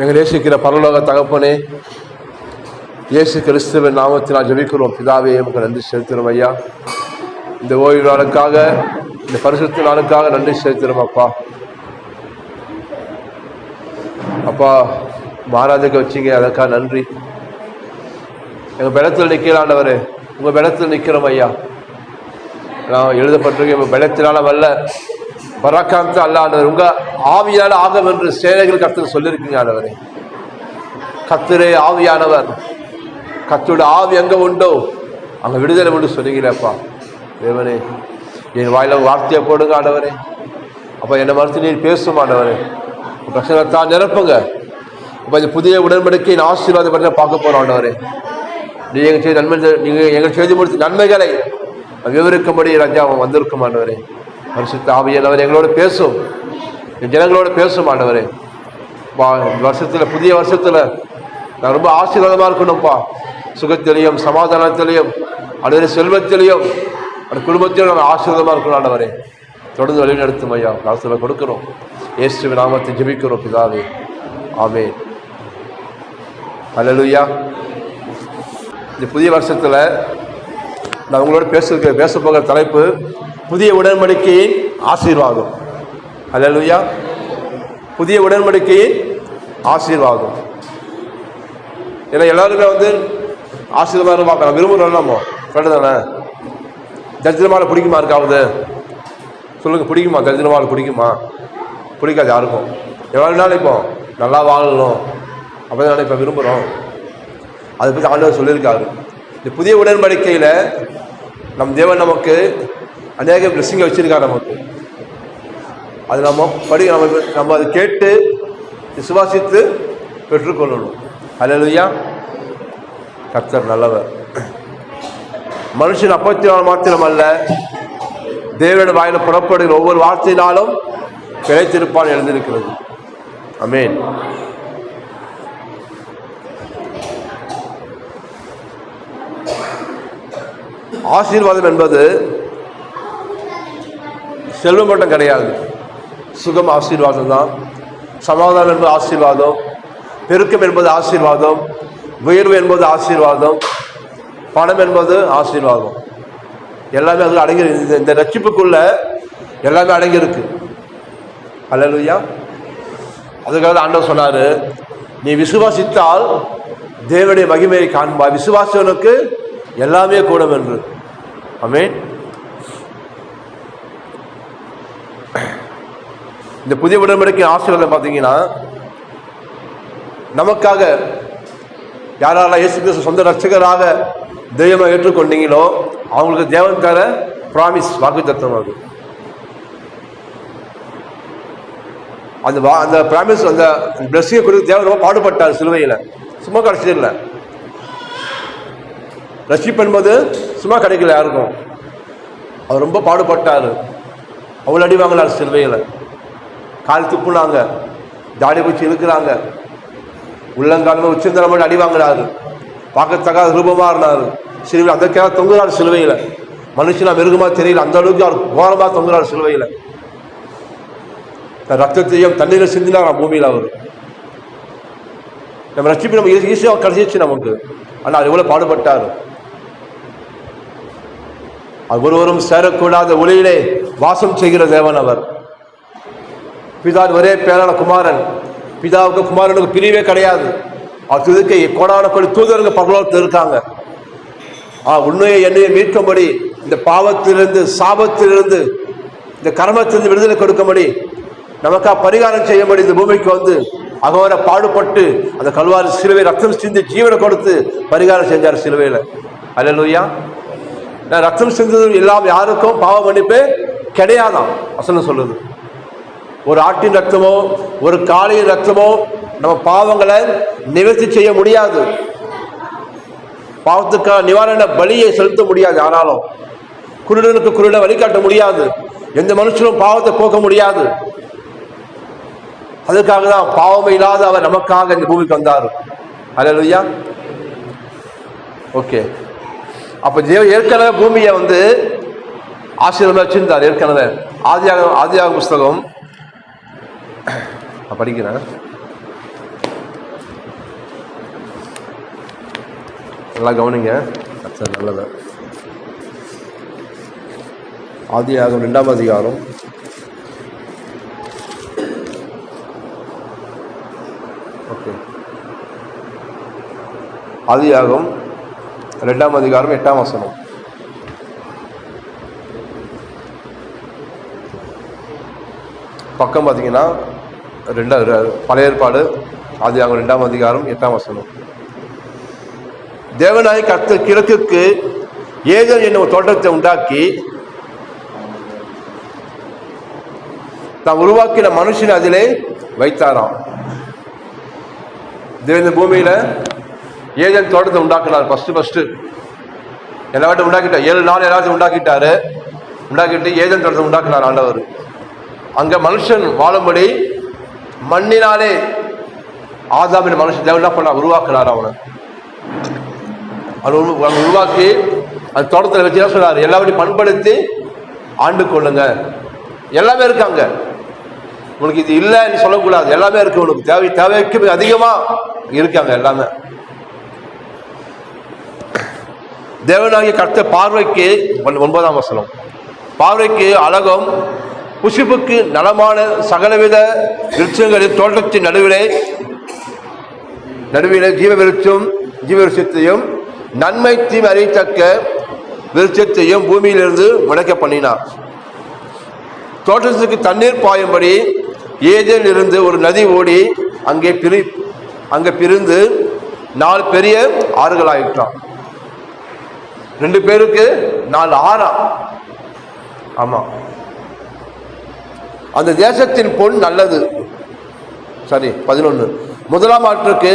எங்கள் நேசிக்கிற பரலோக தகப்பனே, இயேசு கிறிஸ்துவின் நாமத்தினால் ஜெபிக்கிறோம். பிதாவே, உமக்கு நன்றி செலுத்துகிறோம் ஐயா. இந்த ஓய்வு நாளுக்காக, இந்த பரிசுத்த நாளுக்காக நன்றி செலுத்துகிறோம் அப்பா. அப்பா, மகாராஜாக்கு வச்சிங்க, அதற்காக நன்றி. எங்கள் பலத்தில் நிற்கலாண்டவர், உங்கள் பலத்தில் நிற்கிறோம் ஐயா. நான் எழுதப்பட்டிருக்கேன், உங்கள் பலத்தினால வல்ல பராக்காந்த அல்லாண்டவர், உங்க ஆவியான ஆகும் என்று சேனைகள் கர்த்தர் சொல்லியிருக்கீங்க ஆண்டவரே. கர்த்தரே ஆவியானவர், கர்த்தருடைய ஆவி எங்க உண்டோ அங்க விடுதலை உண்டு சொன்னீங்களேப்பா. தேவனே, என் வாயில வார்த்தையை போடுங்க ஆண்டவரே. அப்ப என்னை மறுத்து நீர் பேசும் ஆண்டவரே. பிரச்சனைத்தான் நிரப்புங்க. அப்ப இந்த புதிய உடன்படிக்கையின் ஆசீர்வாதம் பற்றி பார்க்க போறோம் ஆண்டவரே. நீங்க செய்த நன்மை, நீங்க எங்கள் செய்து முடித்த நன்மைகளை விவரிக்கும்படி ராஜா வந்திருக்கும் ஆண்டவரே. பரிசுத்த ஆவியானவர் எங்களோட பேசும், ஜனங்களோட பேசும் ஆண்டவரே. வருஷத்துல, புதிய வருஷத்துல நான் ரொம்ப ஆசீர்வாதமா இருக்கணும்ப்பா. சுகத்திலையும் சமாதானத்திலையும் அடுத்த செல்வத்திலையும் அந்த குடும்பத்திலும் நாங்கள் ஆசீர்வாதமா இருக்கணும் ஆண்டவரே. தொடர்ந்து வழிநடத்தும் ஐயா. காலத்தில் கொடுக்கிறோம், இயேசுவின் நாமத்தை ஜெபிக்கிறோம் பிதாவே, ஆமென். அல்லேலூயா. இந்த புதிய வருஷத்துல நான் உங்களோட பேச போகிற தலைப்பு புதிய உடன்படிக்கையின் ஆசீர்வாதம். அல்லேலூயா. புதிய உடன்படிக்கையின் ஆசீர்வாதம். ஏன்னா எல்லாருமே ஆசீர்வாதம் பார்க்கலாம், விரும்புகிறோம். நம்ம கரெக்டு தானே? தரித்திரமால பிடிக்குமா இருக்காவது? சொல்லுங்க, பிடிக்குமா? தரித்திரமால பிடிக்குமா? பிடிக்காது யாருக்கும். எவ்வளோ நாள் இப்போ நல்லா வாழணும் அப்படி இப்போ விரும்புகிறோம். அதை பற்றி ஆண்டவர் சொல்லியிருக்காரு. இந்த புதிய உடன்படிக்கையில் நம் தேவன் நமக்கு அநேக பிளெஸிங்கை வச்சிருக்காரு நமக்கு. அது நம்ம அதை கேட்டு விசுவாசித்து பெற்றுக்கொள்ளணும். அல்லேலூயா. கர்த்தர் நல்லவர். மனுஷன் அப்பத்தினால் மாத்திரமல்ல, தேவனுடைய வாயில புறப்படுகிற ஒவ்வொரு வார்த்தையினாலும் பிழைத்திருப்பான் எழுந்திருக்கிறது. ஆமென். ஆசீர்வாதம் என்பது செல்வம் மட்டும் கிடையாது. சுகம் ஆசீர்வாதம் தான். சமாதானம் என்பது ஆசீர்வாதம். பெருக்கம் என்பது ஆசீர்வாதம். உயர்வு என்பது ஆசீர்வாதம். பணம் என்பது ஆசீர்வாதம். எல்லாமே அதில் அடங்கி, இந்த ரட்சிப்புக்குள்ள எல்லாமே அடங்கியிருக்கு. அல்லேலூயா. அதுக்காக ஆண்டவர் சொன்னாரு, நீ விசுவாசித்தால் தேவனுடைய மகிமையை காண்பாய், விசுவாசனுக்கு எல்லாமே கூடும் என்று. ஆமென். இந்த புதிய உடன்படிக்கை ஆசீர்வாதம் பார்த்தீங்கன்னா, நமக்காக யாரெல்லாம் இயேசு கிறிஸ்து சொந்த ரட்சகராக தெய்வமாக ஏற்றுக்கொண்டீங்களோ அவங்களுக்கு தேவன் தர ப்ராமிஸ், வாக்குத்தத்தம். அது அந்த ப்ராமிஸ், அந்த பிளஸிங்கை கொடுத்து தேவன் ரொம்ப பாடுபட்டார் சிலுவையில். சும்மா கிடைச்சதில்லை. ரட்சிப்பு என்பது சும்மா கிடைக்கல யாருக்கும். அவர் ரொம்ப பாடுபட்டார். அவ்வளோ அடி வாங்கினார் சிலுவையில். கால் துப்புனாங்க, தாடி குச்சி இழுக்கிறாங்க, உள்ளங்காலமே உச்சந்தரமாக அடி வாங்கினாரு. பார்க்கத்தக்காத ரூபமாக இருந்தார் சிலுவையில். அதற்காக தொங்குறார் சிலுவையில். மனுஷனா மிருகமாக தெரியல, அந்த அளவுக்கு அவர் கோரமாக தொங்குறார் சிலுவையில். ரத்தத்தையும் தண்ணீரை சிந்தினார் பூமியில். அவர் நம்ம ரட்சிப்பு நம்ம ஈஸியாக கிடைச்சிச்சு நமக்கு. ஆனால் அவர் எவ்வளோ பாடுபட்டார். ஒருவரும் சேரக்கூடாத ஒளியிலே வாசம் செய்கிற தேவன் அவர். பிதா ஒரே பேரான குமாரன். பிதாவுக்கு குமாரனுக்கு பிரிவே கிடையாது. அதுக்கு கோடான கோடி தூதர்கள் பரலோகத்தில் இருக்காங்க. உண்மையை என்னையை மீட்கும்படி, இந்த பாவத்திலிருந்து, சாபத்திலிருந்து, இந்த கர்மத்திலிருந்து விடுதலை கொடுக்கும்படி, நமக்கா பரிகாரம் செய்யும்படி இந்த பூமிக்கு அகோர பாடுபட்டு அந்த கல்வாரி சிலுவை ரத்தம் சிந்தி ஜீவனை கொடுத்து பரிகாரம் செஞ்சார் சிலுவையில். அல்லேலூயா. ரத்தம் சிந்ததும் இல்லாமல் யாருக்கும் பாவ மன்னிப்பே கிடையாதான் வசனம் சொல்லுது. ஒரு ஆட்டின் ரத்தமோ ஒரு காளையின் ரத்தமோ நம்ம பாவங்களை நிவர்த்தி செய்ய முடியாது. பாவத்துக்கான நிவாரண பலியை செலுத்த முடியாது. ஆனாலும் குருடனுக்கு குருடனை வழிகாட்ட முடியாது. எந்த மனுஷனும் பாவத்தை போக்க முடியாது. அதுக்காக தான் பாவமே இல்லாத அவர் நமக்காக இந்த பூமிக்கு வந்தார். அல்லேலூயா. ஓகே. அப்ப ஏற்கனவே பூமியை ஆசீர்வாதம் வச்சிருந்தார். ஏற்கனவே ஆதியாகம புஸ்தகம் படிக்கிறேன். நல்லா கவனிங்க, சரி நல்லது. ஆதியாகமம் 2ஆம் அதிகாரம் ஆதியாகமம் 2ஆம் அதிகாரம் 8ஆம் வசனம். பக்கம் பார்த்தீங்கன்னா பழைய ஏற்பாடு ஆதியாகமம் 2ஆம் அதிகாரம் 8ஆம் வசனம். தேவனாய் கர்த்தர் கிழக்குக்கு ஏதேன் என்னும் தோட்டத்தை உண்டாக்கி தான் உருவாக்கின மனுஷன் அதிலே வைத்தாராம். தேவன் பூமியில ஏதேன் தோட்டத்தை உண்டாக்கினார். ஃபர்ஸ்ட் எல்லாவற்றையும் உண்டாக்கிட்டார். 7 நாள் எல்லாத்தையும் உண்டாக்கிட்டு ஏதேன் தோட்டத்தை உண்டாக்கினார் ஆண்டவர். அங்க மனுஷன் வாழும்படி மண்ணினாலே ஆதாமின் மனுஷன் தேவன் என்ன பண்ண உருவாக்கினார். அவனை உருவாக்கி அந்த தோட்டத்தில் வச்சு என்ன சொன்னார், எல்லாவற்றையும் பண்படுத்தி ஆண்டு கொள்ளுங்க. எல்லாமே இருக்காங்க, உனக்கு இது இல்லைன்னு சொல்லக்கூடாது, எல்லாமே இருக்கு. உனக்கு தேவைக்கு அதிகமா இருக்காங்க எல்லாமே. தேவனாகிய கர்த்தர் பார்வைக்கு 9ஆம் வசனம், பார்வைக்கு அழகும் புசிப்புக்கு நலமான சகலவித விருட்சங்களின் தோட்டத்தின் நடுவிலே ஜீவவிருட்சத்தையும் நன்மை தீமை அறியத்தக்க விருட்சத்தையும் பூமியிலிருந்து முளைக்க பண்ணினார். தோட்டத்துக்கு தண்ணீர் பாயும்படி ஏதேனில் இருந்து ஒரு நதி ஓடி அங்கே பிரிந்து 4 பெரிய ஆறுகளாயிட்டான். 2 பேருக்கு 4 ஆறா. ஆமா, அந்த தேசத்தின் பொன் நல்லது. சரி, 11. முதலாம் ஆற்றுக்கு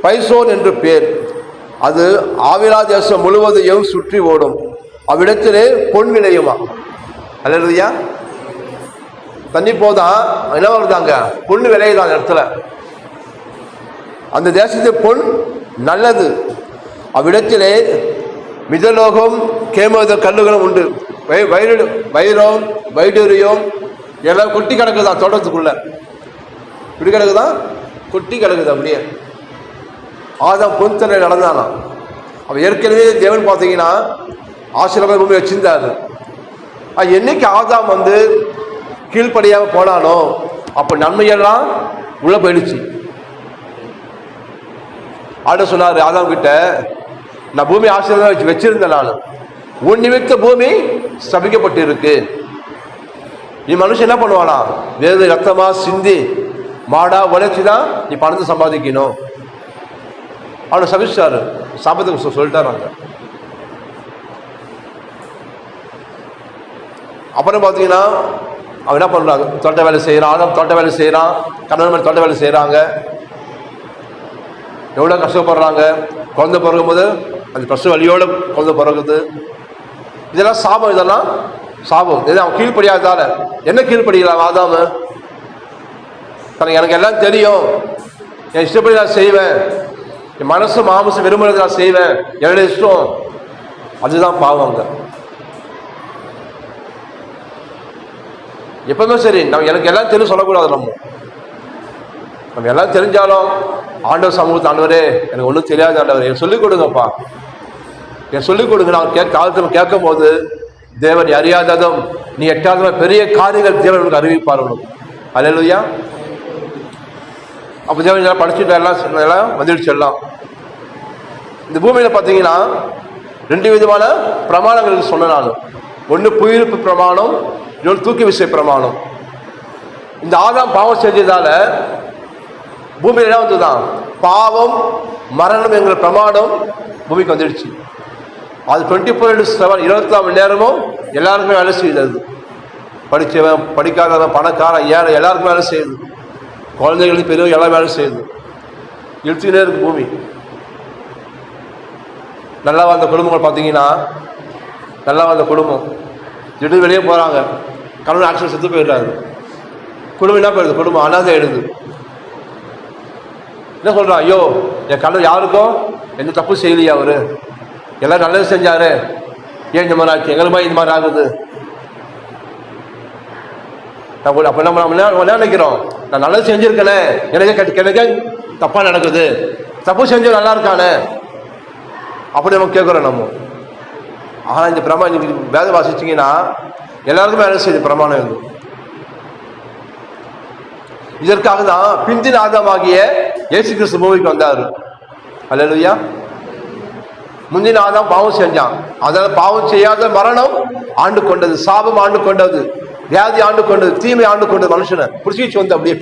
பைசோன் என்று பேர். அது ஆவிலா தேசம் முழுவதையும் சுற்றி ஓடும். அவ்விடத்திலே பொன் விளையுமா. அல்லையா, தண்ணி போதான் என்ன வருதாங்க, பொண்ணு விளையுதான் இடத்துல. அந்த தேசத்தின் பொன் நல்லது. அவ்விடத்திலே மிதலோகம் கேமத கல்லுகளும் உண்டு. வைடூரியம் எல்லாம் கொட்டி கிடக்குதான் தோட்டத்துக்குள்ள. இப்படி கிடக்குதான், கொட்டி கிடக்குது அப்படியே. ஆதாம் பொன்தனை நடந்தானா. அவன் ஏற்கனவே தேவன் பார்த்தீங்கன்னா ஆசீர்வாத பூமி வச்சிருந்தாரு. என்னைக்கு ஆதாம் கீழ்ப்படியாம போனானோ அப்ப நன்மையெல்லாம் உள்ள போயிடுச்சு. ஆட சொன்னாரு ஆதாம் கிட்ட, நான் பூமி ஆசீர்வாதம் வச்சிருந்தேன், நான் உன் நிமித்த பூமி ஸ்தபிக்கப்பட்டு இருக்கு. நீ மனுஷன் என்ன பண்ணுவானா, வேறு ரத்தமா சிந்தி மாடா உழைச்சுதான் நீ பணத்தை சம்பாதிக்கணும். அவனை சபிச்சாரு, சாபத்துக்கு சொல்லிட்டாரு. அப்புறம் பார்த்தீங்கன்னா அவன் என்ன பண்றாங்க, தோட்ட வேலை செய்யறான், தோட்ட வேலை செய்யறான், கணவன் மேல தோட்ட வேலை செய்யறாங்க. எவ்வளவு கஷ்டப்படுறாங்க. குழந்தை பிறகும் போது அந்த பிரசவ வழியோட குழந்தை பிறகுது. இதெல்லாம் சாபம், இதெல்லாம் சாபம். அவன் கீழ்ப்படியாதால என்ன கீழ்ப்படிக்கலாம் ஆதாம, தனக்கு எனக்கு எல்லாம் தெரியும், என் இஷ்டப்படி நான் செய்வேன், என் மனசு மாமசம் விரும்புறது நான் செய்வேன், என்னுடைய இஷ்டம், அதுதான் பாவங்க. எப்பவுமே சரி, நம்ம எனக்கு எல்லாம் தெரியும் சொல்லக்கூடாது. நம்ம எல்லாம் தெரிஞ்சாலும் ஆண்டவர் சமூகத்து, ஆண்டவரே எனக்கு ஒன்றும் தெரியாது ஆண்டவர், எனக்கு சொல்லிக் கொடுங்கப்பா, எனக்கு சொல்லிக் கொடுங்க. நான் காலத்தில் கேட்கும் போது தேவன் அறியாததும் நீ எட்டாவது பெரிய காரியங்கள் தேவன் உனக்கு அறிவிப்பார்கள். அல்லேலூயா. அப்போ தேவன் படிச்சுட்டு எல்லாம் வந்துடுச்சு. எல்லாம் இந்த பூமியில பார்த்தீங்கன்னா 2 விதமான பிரமாணங்களுக்கு சொன்ன நான். ஒன்று புயிர்ப்பு பிரமாணம், இன்னொன்று தூக்கி விசை பிரமாணம். இந்த ஆதாம் பாவம் செஞ்சதால பூமியில என்ன வந்துதான், பாவம் மரணம் என்கிற பிரமாணம் பூமிக்கு வந்துடுச்சு. அது 24/7 24 மணி நேரமும் எல்லாருக்குமே வேலை செய்யுது. படித்தவன் படிக்காதவன் பணக்காரன் ஏழை எல்லாருக்கும் வேலை செய்யுது. குழந்தைகளுக்கு பெரியவங்க எல்லாம் வேலை செய்யுது. இழுத்துக்கிட்டே இருக்கு பூமி. நல்லா வந்த குடும்பங்கள் பார்த்தீங்கன்னா, நல்லா வந்த குடும்பம் திடீர்னு வெளியே போகிறாங்க, கணவன் ஆக்சிடென்ட் செத்து போயிடுறாரு. குடும்பம் என்ன போயிடுது, குடும்பம் அனாதை ஆயிடுது. என்ன சொல்கிறான், ஐயோ என் கணவர் யாருக்கும் எந்த தப்பு செய்யலையா, அவரு எல்லாம் நல்லது செஞ்சாரு, ஏன் இந்த மாதிரி ஆச்சு, எங்களுக்கு இந்த மாதிரி ஆகுது. அப்போ நம்ம என்ன நினைக்கிறோம், நான் நல்லது செஞ்சிருக்கேனே, எனக்கு தப்பா நடக்குது, தப்பு செஞ்சு நல்லா இருக்கானே. அப்படி நம்ம கேட்குறோம் நம்ம. ஆனால் இந்த பிரமாணம் வேதம் வாசிச்சிங்கன்னா எல்லாருக்குமே வேலை செய்யுது பிரமாணம் இது. இதற்காக தான் பிந்தின ஆதாமாகிய இயேசு கிறிஸ்து பூமிக்கு வந்தார். அல்லேலூயா. முந்தின ஆதாம் பாவம் செஞ்சான், அதனால பாவம் செய்யாத மரணம் ஆண்டு கொண்டது, சாபம் ஆண்டு கொண்டது, வியாதி ஆண்டு கொண்டது, தீமை ஆண்டு கொண்டது. மனுஷனை பிடிச்சி வந்து அப்படியே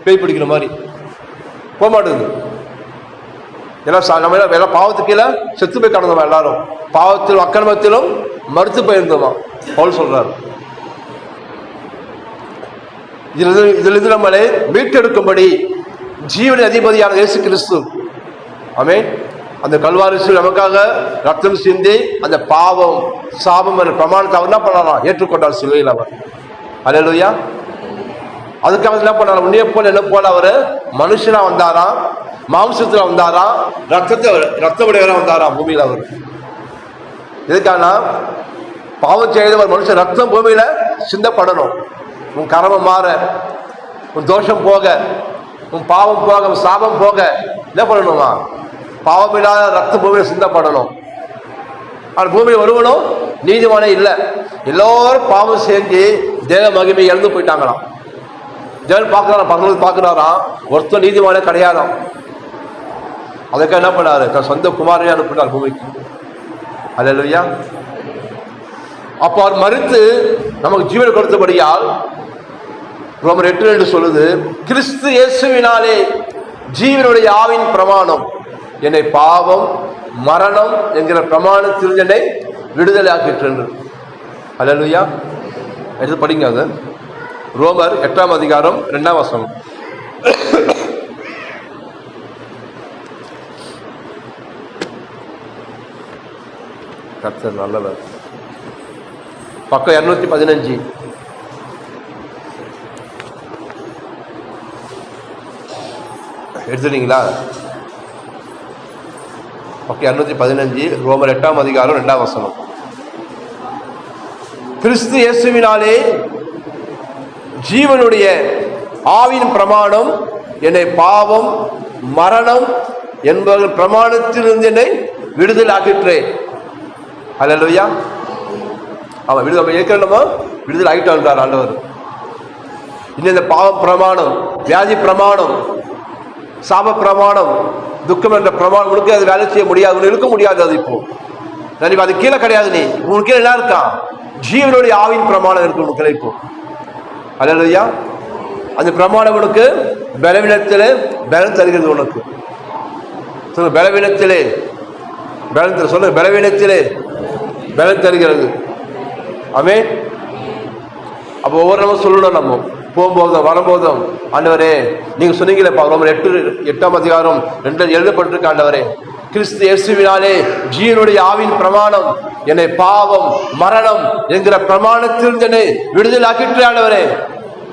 பேய் பிடிக்கிற மாதிரி போக மாட்டேங்குது. நம்ம எல்லாம் பாவத்துக்கு கீழே செத்து போய் கடந்தோமா, எல்லாரும் பாவத்திலும் அக்கிரமத்திலும் மறுத்து போயிருந்தோமா பவுல் சொல்றாரு. இதிலிருந்து நம்மளை மீட்டெடுக்கும்படி ஜீவன அதிபதியான இயேசு கிறிஸ்து ஆமென் அந்த கல்வாரி நமக்காக ரத்தம் சிந்தி அந்த பாவம் சாபம் என்ற பிரமாணத்தை அவர் என்ன பண்ணலாம், ஏற்றுக்கொண்டார் சிலுவையில் அவர். அல்லேலூயா. அதுக்காக என்ன பண்ணார், உன்னைய போல என்ன போல அவர் மனுஷனா வந்தாராம், மாம்சத்துல வந்தாராம், ரத்த உடையவரா வந்தாராம் பூமியில. அவர் எதுக்கான பாவம் செய்த ஒரு மனுஷன் ரத்தம் பூமியில சிந்தப்படணும். உன் கரமம் மாற, உன் தோஷம் போக, உன் பாவம் போக, உன் சாபம் போக என்ன பண்ணணுமா, பாவம் இல்லாத ரத்த பூமியில சிந்தப்படணும். ஆனால் பூமியில் ஒருவனும் நீதிமானே இல்லை. எல்லோரும் பாவம் செஞ்சு தேவ மகிமை இழந்து போயிட்டாங்களாம். தேவன் பார்க்கிறாராம், பகல் பார்க்கிறாராம், ஒருத்தர் நீதிமானே கிடையாதாம். அதுக்காக என்ன பண்ணாரு, தன் சொந்த குமாரனை அனுப்பினார் பூமிக்கு. அல்லேலூயா. அப்போ அவர் மறுத்து நமக்கு ஜீவனை கொடுத்தபடியால் ரோமர் 8:2 சொல்லுது, கிறிஸ்து இயேசுவினாலே ஜீவனுடைய ஆவின் பிரமாணம் என்னை பாவம் மரணம் என்கிற பிரமாணத்தில் என்னை விடுதலை ஆக்கிற்று. அல்லேலூயா. எடுத்து படிங்க. அது ரோமர் 8ஆம் அதிகாரம் 2ஆம் வசனம். கர்த்தர் நல்லவர். பக்கம் 215. எடுத்துட்டீங்களா? பக்கம் 215 ரோமர் 8ஆம் அதிகாரம் 2ஆம் வசனம். கிறிஸ்து இயேசுவினாலே ஜீவனுடைய ஆவின் பிரமாணம் என்னை பாவம் மரணம் என்பது பிரமாணத்திலிருந்து என்னை விடுதலை ஆக்கிற்றே. அல்லேலூயா. அவன் விடுதலை ஏற்கனவே விடுதலை ஆகிட்டார் ஆண்டவர். இன்னும் இந்த பாவம் பிரமாணம், வியாதி பிரமாணம், சாப பிரமாணம், துக்கம் என்ற பிரமாணம் உனக்கு அது வேலை செய்ய முடியாது, உனக்கு இருக்க முடியாது. அது இப்போ அது கீழே கிடையாது. நீ உனக்கு கீழே என்ன இருக்கான், ஜீவனுடைய ஆவின் பிரமாணம் இருக்கு உனக்கு இப்போ. அல்லேலூயா. அந்த பிரமாணம் உனக்கு பலவீனத்திலே பலன் தருகிறது. உனக்கு சொல்ல பலவீனத்திலே பலன் தரு, சொல்ல பலவீனத்திலே பலன் தருகிறது. ஆமென். அப்போ ஒவ்வொரு நம்ம சொல்லணும், நம்ம போகும்போதும் வரும்போதும், ஆண்டவரே நீங்க சொன்னீங்களே ரோமர் 8ஆம் அதிகாரம் 2 எழுதப்பட்டிருக்க, ஆண்டவரே கிறிஸ்து இயேசுவினாலே ஜீவனுடைய ஆவின் பிரமாணம் என்னை பாவம் மரணம் என்கிற பிரமாணத்தில் என்னை விடுதலை ஆக்கிட்டு, ஆண்டவரே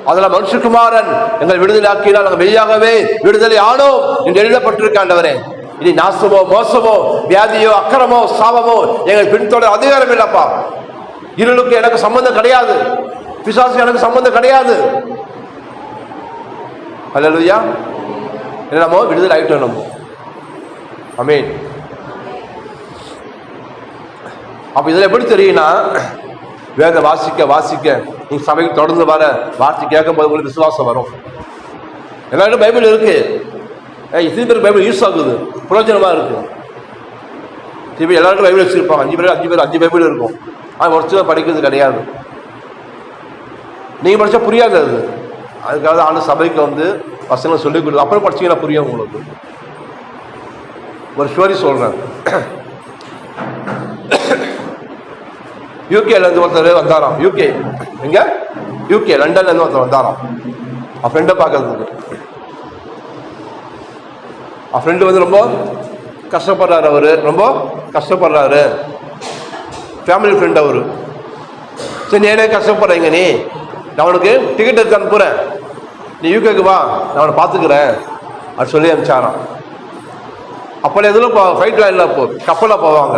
அதெல்லாம் மனுஷகுமாரன் எங்கள் விடுதலை ஆக்கினால் நாங்கள் மெய்யாகவே விடுதலை ஆனோம் என்று எழுதப்பட்டிருக்க, ஆண்டவரே இனி நாசமோ மோசமோ வியாதியோ அக்கிரமோ சாபமோ எங்கள் பின்தொடர் அதிகாரம் இல்லப்பா. இருளுக்கு எனக்கு சம்பந்தம் கிடையாது, பிசாசு எனக்கு சம்பந்தம் கிடையாது. அல்லேலூயா. நம்ம விடுதலை ஆகிட்டோம் நம்ம. ஆமென். அப்ப இதுல எப்படி தெரியும்னா, வேத வாசிக்க வாசிக்க நீங்க சபைக்கு தொடர்ந்து வர வார்த்தை கேட்கும் போது உங்களுக்கு விசுவாசம் வரும். எல்லாருக்கும் பைபிள் இருக்கு, இத்தனை பேருக்கு பைபிள் யூஸ் ஆகுது, பிரயோஜனமா இருக்கு. இப்போ எல்லாருக்கும் பைபிள் வச்சிருப்பாங்க, 5 பேர் 5 பைபிள் இருக்கும். ஆனால் ஒரு சிலர் படிக்கிறது கிடையாது. நீங்கள் படித்தா புரியாது அது. அதுக்காக ஆண்டு சபைக்கு வந்து பசங்களை சொல்லிக் கொடுத்து அப்புறம் படிச்சிங்கன்னா புரியும் உங்களுக்கு. ஒரு ஸ்டோரி சொல்கிறேன். யூகேலேருந்து ஒருத்தர் வந்தாராம். யூகே எங்க? யூகே லண்டன்லேருந்து ஒருத்தர் வந்தாராம் அவன் ஃப்ரெண்டை பார்க்கறதுக்கு. அவன் ஃப்ரெண்டு வந்து ரொம்ப கஷ்டப்படுறாரு, அவர் ரொம்ப கஷ்டப்படுறாரு, ஃபேமிலி ஃப்ரெண்ட் அவரு. சரி நீ என்ன கஷ்டப்படுறீங்க, நீ நான் உனக்கு டிக்கெட் எடுத்து அனுப்புகிறேன், நீ யூகேக்கு வா, நான் அவனை பார்த்துக்கிறேன் அது சொல்லி அனுப்பிச்சாரான். அப்போ எதுவும் ஃப்ளைட் லைனில் கப்பலில் போவாங்க.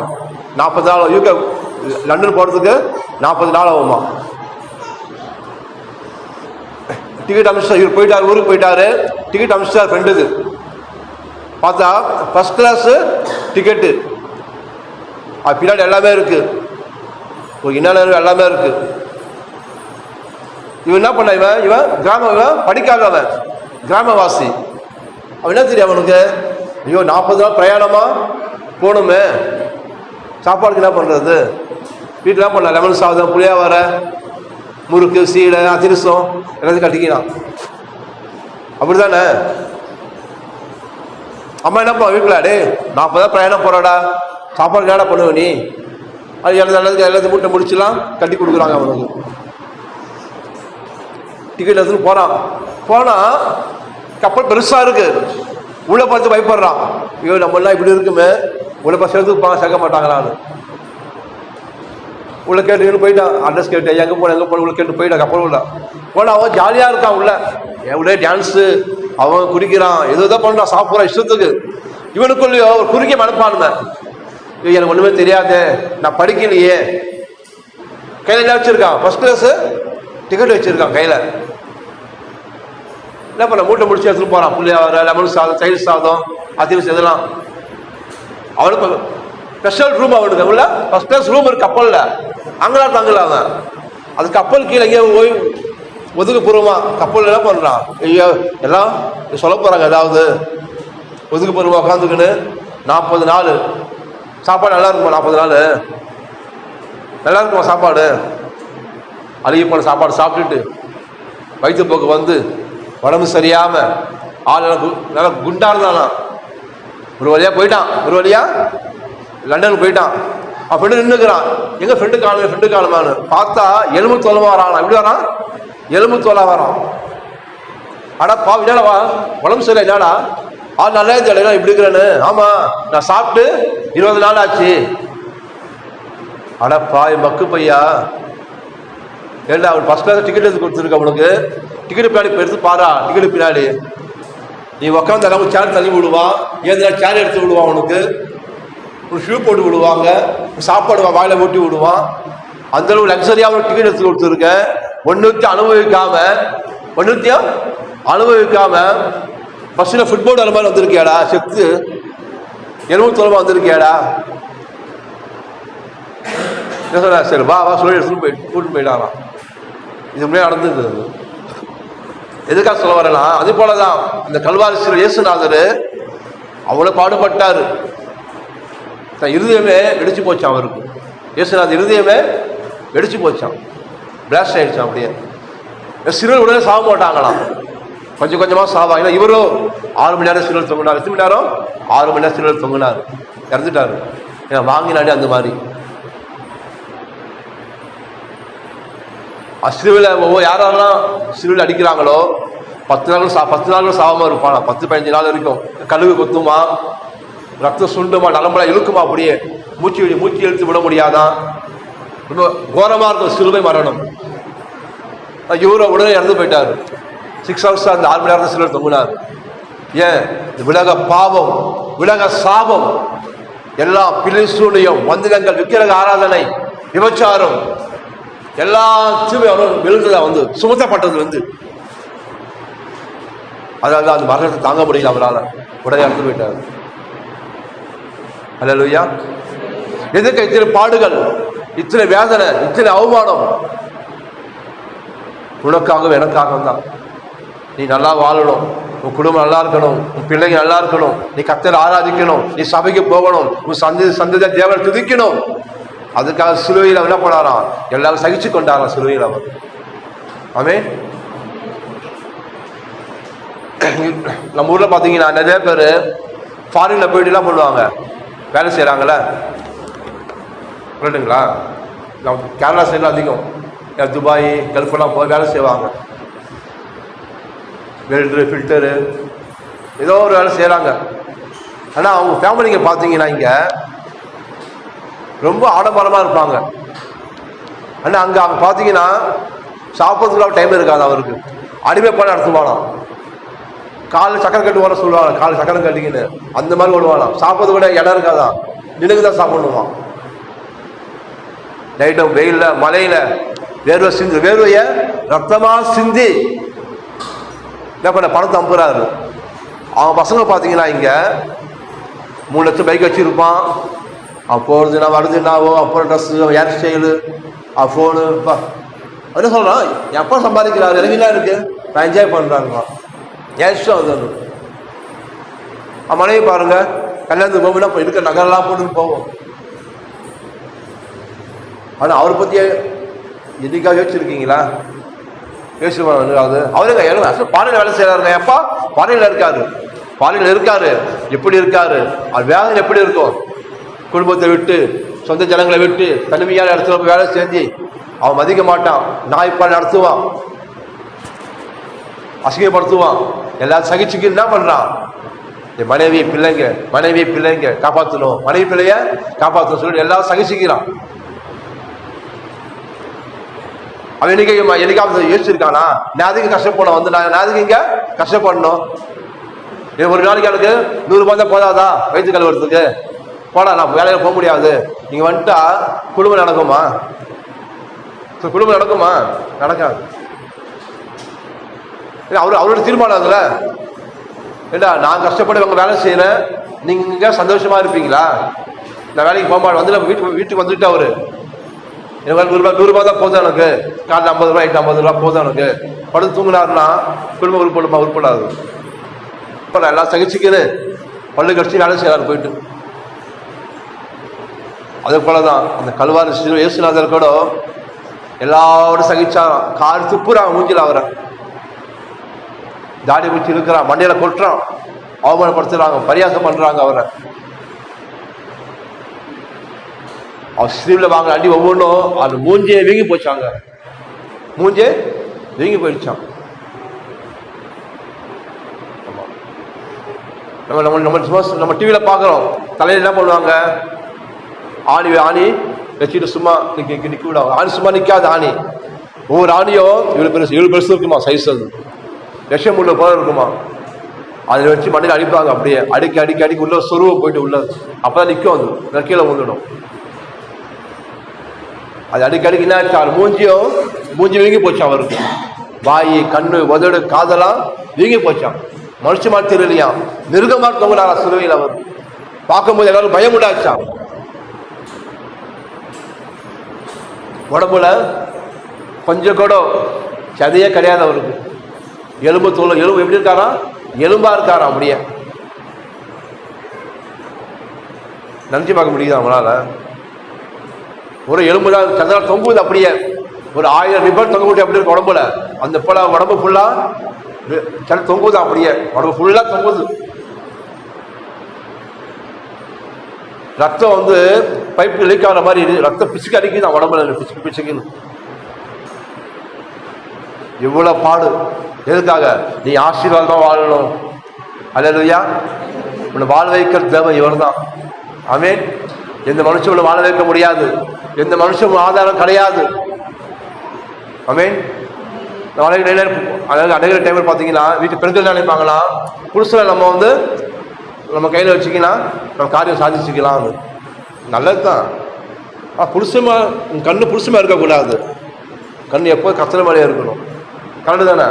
40 நாள் யூகே லண்டன் போகிறதுக்கு 40 நாள் ஆகுமா. டிக்கெட் அனுப்பிச்சா இவர் போயிட்டார், ஊருக்கு போயிட்டாரு, டிக்கெட் அனுப்பிச்சார் ஃப்ரெண்டுக்கு. பார்த்தா ஃபர்ஸ்ட் கிளாஸு டிக்கெட்டு அது பின்னாடி எல்லாமே இருக்கு, ஒரு இன்னும் எல்லாமே இருக்கு. இவன் என்ன பண்ண, இவன் இவன் படிக்காதவன், கிராமவாசி. அவன் என்ன தெரியும் அவனுக்கு, ஐயோ 40 நாள் பிரயாணமா போகணுமே, சாப்பாடுக்கு என்ன பண்றது, வீட்டில் என்ன பண்ண, லெமன் சாதம், புளியாவர, முறுக்கு, சீடை, அதிரசம் எல்லாத்தையும் கட்டிக்கிறான். அப்படித்தானே? அம்மா என்னப்பா வீட்டில், டே 40 நாள் பிரயாணம் போறாடா, சாப்பாடு என்னடா பண்ணுவ நீ, அது எல்லாத்தையும் மூட்டை முடிச்சுலாம் கட்டி கொடுக்குறாங்க அவனுக்கு. டிக்கெட் எடுத்துன்னு போனா கப்பல் பெருசா இருக்கு, உள்ள பார்த்து பயப்படுறான். ஐயோ நம்ம எல்லாம் இப்படி இருக்குமே, உள்ள பார்த்து சேர்க்க மாட்டாங்களான்னு உள்ள கேட்டு போயிட்டான். அட்ரஸ் கேட்டு எங்க போன உள்ள கேட்டு போயிட்டான். கப்பல் உள்ள போனா அவன் ஜாலியா இருக்கான், உள்ள டான்ஸு, அவன் குடிக்கிறான், எதுதான் பண்றான், சாப்பிட்றான் இஷ்டத்துக்கு. இவனுக்குள்ளயோ ஒரு குறுகிய மனப்பான்மை, எனக்கு ஒண்ணுமே தெரியாது, நான் படிக்கலையே. கையில என்ன வச்சிருக்கான், ஃபர்ஸ்ட் கிளாஸ் டிக்கெட் வச்சிருக்கான் கையில. என்ன பண்ண, மூட்டை முடிச்சு எடுத்துட்டு போறான். புள்ளியாவர, லெமன் சாதம், தயிர் சாதம், அதிரசம் இதெல்லாம். அவனுக்கு ஸ்பெஷல் ரூம், அவனுக்கு உள்ள ஃபர்ஸ்ட் கிளாஸ் ரூம் இருக்கு கப்பல்ல, அங்கெல்லாம் தங்கல அவன். அது கப்பல் கீழே எங்கேயோ போய் ஒதுக்குப்புறமா கப்பல் என்ன பண்றான், ஐயோ எல்லாம் சொல்ல போறாங்க, ஏதாவது ஒதுக்குப்புறமா உட்காந்துக்கின்னு 40 நாள் சாப்பாடு நல்லா இருக்குமா, 40 நாள் நல்லா இருக்குமா சாப்பாடு, அழுகி போன சாப்பாடு சாப்பிட்டுட்டு வயிற்றுப்போக்கு வந்து உடம்பு சரியாம ஆள் நல்லா குண்டா இருந்தானா. ஒரு வழியா போயிட்டான், ஒரு வழியா லண்டனுக்கு போயிட்டான். அவன் ஃப்ரெண்டு நின்றுக்கிறான், எங்க ஃப்ரெண்டு காலமானு பார்த்தா எலும்பு தோலமா வரான். எப்படி வரான், எலும்பு தோலா வரான். ஆனா என்னடா உடம்பு சரியா, என்னடா ஆள் நல்லா தெரியல இப்படி இருக்கிறேன்னு. ஆமா நான் சாப்பிட்டு 20 நாள் ஆச்சு. அடப்பா மக்கு பையா, ஏண்டா அவன் ஃபர்ஸ்ட் கிளாஸ் டிக்கெட் எடுத்து கொடுத்துருக்க, அவனுக்கு டிக்கெட் பின்னாடி எடுத்து பாரா, டிக்கெட் பின்னாடி நீ உட்காந்து எல்லாம் சேர் தள்ளி விடுவான், ஏதா சேர் எடுத்து விடுவான், அவனுக்கு ஒரு ஷூ போட்டு விடுவாங்க, சாப்பாடு வாயில ஓட்டி விடுவான். அந்த அளவு லக்ஸரியா அவனுக்கு டிக்கெட் எடுத்து கொடுத்துருக்க. ஒன்னுத்தையும் அனுபவிக்காம பஸ்ல ஃபுட்பால் வர மாதிரி வந்திருக்கியாடா, செத்து எலும்பு தோலமா வந்திருக்கியாடா. என்ன சொல்ற, சரி வா சொல்லி எடுத்துட்டு கூட்டு போயிட்டாராம். இது முன்னாடி நடந்துருக்குது. எதுக்காக சொல்ல வரேன்னா, அது போலதான் இந்த கல்வாரி இயேசுநாதர் அவ்வளவு பாடுபட்டாரு. இருதயமே வெடிச்சு போச்சான் அவருக்கு. இயேசுநாதர் இருதயமே வெடிச்சு போச்சான், பிளாஸ்ட் ஆயிடுச்சான். அப்படியே சிறுவர் உடனே சாக மாட்டாங்களாம், கொஞ்சம் கொஞ்சமா சாவாங்க. இவரும் 6 மணி நேரம் சிறுவர் தொங்கினார். எத்தனை மணி நேரம், 6 மணி நேரம் சிறுவர் தொங்கினார், இறந்துட்டாரு. வாங்கினாடி அந்த மாதிரி சிறுவில யாரெல்லாம் சிறுவில் அடிக்கிறாங்களோ 10 நாள் சாவாம இருப்பானா, 10-15 நாள் வரைக்கும். கழுகு கொத்துமா, ரத்தம் சுண்டுமா, நலம்பெல்லாம் இழுக்குமா, அப்படியே மூச்சு இழுத்து விட முடியாதான். ரொம்ப கோரமா இருக்கும் சிலுவை மரணம். இவரை உடனே இறந்து போயிட்டாரு. 6 hours அந்த 6 மணி நேரத்தில் சிலுவை தொங்கினார். ஏன், விலக பாவம், விலக சாபம், எல்லாம் பிலிசூனியம், வந்தினங்கள், விக்கிரக ஆராதனை, விபச்சாரம் எல்லாத்தையும் விழுந்ததா சுமத்தப்பட்டது அதாவது அந்த மரணத்தை தாங்க முடியல அவரால், உடனே இறந்து போயிட்டார். அல்லேலூயா. எதுக்கு இத்தனை பாடுகள், இத்தனை வேதனை, இத்தனை அவமானம்? உனக்காகவும் எனக்காகவும் தான். நீ நல்லா வாழணும், உன் குடும்பம் நல்லா இருக்கணும், உன் பிள்ளைங்க நல்லா இருக்கணும், நீ கர்த்தரை ஆராதிக்கணும், நீ சபைக்கு போகணும், உன் சந்ததி தேவனை துதிக்கணும். அதுக்காக சிலுவையில் என்ன பண்ணாராம், எல்லாரும் சகிச்சு கொண்டாராம் சிலுவையில் அவர். ஆமென். நம்ம ஊர்ல பாத்தீங்கன்னா நிறைய பேர் ஃபாரின்ல போயிட்டு எல்லாம் பண்ணுவாங்க, வேலை செய்யறாங்கல்ல, புரியுதுங்களா? கேரளா சைட்ல அதிகம், துபாய் கல்ஃபெல்லாம் போய் வேலை செய்வாங்க. வெல்டரு, ஃபில்டரு, ஏதோ ஒரு வேலை செய்யறாங்க. ஆனா அவங்க ஃபேமிலிங்க பாத்தீங்கன்னா இங்க ரொம்ப ஆடம்பரமா இருப்பாங்க. ஆனா அங்க அவங்க பாத்தீங்கன்னா சாப்பிட்றதுக்குள்ள டைம் இருக்காது அவருக்கு. அடிமை பண்ண நடத்துவானாம். காலில் சக்கரை கட்டு வர சொல்லுவாங்க, காலில் சக்கரை கட்டிக்கின்னு அந்த மாதிரி ஓடுவானாம். சாப்பிட்றது கூட இடம் இருக்காதான், நினைவு தான் சாப்பிடணுமா. நைட்டும் வெயில்ல மழையில வேர்வை சிந்து, வேர்வைய ரத்தமா சிந்தி என்ன பண்ண பணத்தை அம்புறாரு. அவங்க பசங்க பார்த்தீங்கன்னா இங்க 3 லட்சம் பைக் வச்சிருப்பான், அப்போது நான் வருதுன்னாவோ அப்புறம் ட்ரெஸ்ஸு ஹேர் ஸ்டைலு ஃபோனு என்ன சொல்கிறான், என் அப்பா சம்பாதிக்கிறாரு, எனக்கு என்ன இருக்கு, நான் என்ஜாய் பண்ணுறாங்க, என் இஷ்டம் அது. மனைவி பாருங்க, கல்யாணத்துக்கு போகும்போது இப்போ இருக்கிற நகரெல்லாம் போட்டுன்னு போவோம். ஆனால் அவரை பற்றி எதுக்காக யோசிச்சிருக்கீங்களா? யோசிச்சு அவருங்க பாறையில் வேலை செய்யறாருங்க. எப்பா பாறையில் இருக்காரு, பாறையில் இருக்காரு, எப்படி இருக்காரு, அது வேதனை எப்படி இருக்கும்? குடும்பத்தை விட்டு, சொந்த ஜனங்களை விட்டு, தனிமையான இடத்துல போய் வேலை செஞ்சு அவன் மதிக்க மாட்டான், நாய்ப்பால் நடத்துவான், அசிங்கப்படுத்துவான், எல்லாரும் சகிச்சுக்கு என்ன பண்றான்? மனைவி பிள்ளைங்க காப்பாற்றணும், மனைவி பிள்ளைய காப்பாற்றணும் சொல்லிட்டு எல்லாரும் சகிச்சுக்கிறான். அவன் என்னைக்காவது யோசிச்சிருக்கானா, நான் அதுக்கு கஷ்டப்படணும் வந்து நான் அதுக்கு இங்க கஷ்டப்படணும்? ஒரு நாளைக்கு எனக்கு 100 ரூபாய் தான் போதாதா வயிற்று கழுவுறதுக்கு? போடா, நான் வேலையில போக முடியாது. நீங்க வந்துட்டா குடும்பம் நடக்குமா? குடும்பம் நடக்குமா? நடக்காது. அவரோட தீர்மானம் அதுல ஏண்டா, நான் கஷ்டப்பட்டு உங்க வேலை செய்யறேன், நீங்க சந்தோஷமா இருப்பீங்களா? நான் வேலைக்கு போக மாட்டேன் வந்து வீட்டுக்கு வந்துட்டு அவரு எனக்கு 100 ரூபாய் தான் போதும், எனக்கு காலையில் 50 ரூபாய் 50 ரூபாய் போதும், எனக்கு படுத்து தூங்கினாருன்னா குடும்பம் உருப்படாது. இப்போ நான் எல்லாம் சகிச்சுக்கின்னு பள்ளு கடிச்சு வேலை செய்யறாரு போயிட்டு. அதே போலதான் அந்த கல்வாரி இயேசுநாதர் கூட எல்லாரோடும் சகிச்சா, கால் துப்புறான் மூஞ்சில், அவரை தாடி பிடிச்சி இருக்கிறான், மண்டையில கொட்டுறான், அவமானப்படுத்துறாங்க, பரியாசம் பண்றாங்க அவரை. அவர் ஸ்ரீவில் வாங்க அடி ஒவ்வொன்றும் அது மூஞ்சே வீங்கி போச்சாங்க, மூஞ்சே வீங்கி போயிடுச்சான். நம்ம டிவியில பாக்குறோம், தலையில என்ன பண்ணுவாங்க, ஆணி வச்சுட்டு சும்மா நிக்க விடாங்க. ஆணி சும்மா நிக்காது, ஆணி ஒவ்வொரு ஆணியும் இவ்வளவு பெருசு இருக்குமா, சைஸ் அது விஷம் உள்ள போல இருக்குமா, அதில் வச்சு மண்ணில் அடிப்பாங்க. அப்படியே அடிக்கி உள்ள சொருவம் போயிட்டு உள்ள அப்பதான் நிற்கும், அது கீழே விழுந்துடும். அது அடிக்கடிக்கு என்ன ஆச்சு, மூஞ்சி வீங்கி போச்சான் அவருக்கு. வாய், கண்ணு, உதடு, காதெல்லாம் வீங்கி போச்சான். மனுஷ மாதிரி தெரியலையா, மிருகமா தொங்கினாரா சிலுவையில். அவர் பார்க்கும்போது எல்லாரும் பயம் உண்டாச்சான். உடம்புல கொஞ்சம் கூட சதையே கிடையாது அவருக்கு. எலும்பு எப்படி இருக்காரா, எலும்பா இருக்காரா. அப்படியே நினைச்சு பார்க்க முடியுது அவங்களால. ஒரு எலும்பு தான் சந்திரா தொங்குது, அப்படியே ஒரு 1000 ரிப்பன் தொங்க விட்டு அப்படி இருக்கு உடம்புல. அந்த போல உடம்பு ஃபுல்லா தொங்குது, அப்படியே உடம்பு ஃபுல்லா தொங்குது. ரத்தம் வந்து பைப்பு லீக் ஆகிற மாதிரி ரத்தம் பிசுக்கு அடிக்குது உடம்புல, பிசுக்குன்னு. இவ்வளவு பாடு எதுக்காக? நீ ஆசீர்வாதமா வாழணும். அல்லேலூயா. உன்னை வாழ வைக்கிற தேவன் இவர் தான். ஆமென். எந்த மனுஷன் வாழ வைக்க முடியாது, எந்த மனுஷன் ஆதாரம் கிடையாது. ஆமென். அநேக டைம் பார்த்தீங்கன்னா வீட்டு பெண்கள் நினைப்பாங்கன்னா, புருஷனை நம்ம கையில் வச்சுக்கினா நம்ம காரியம் சாதிச்சுக்கலாம். நல்லது தான். புருஷமா கண்ணு புருஷமா இருக்கக்கூடாது, கண்ணு எப்போ கத்திர மாதிரியா இருக்கணும். கரெக்டு தானே?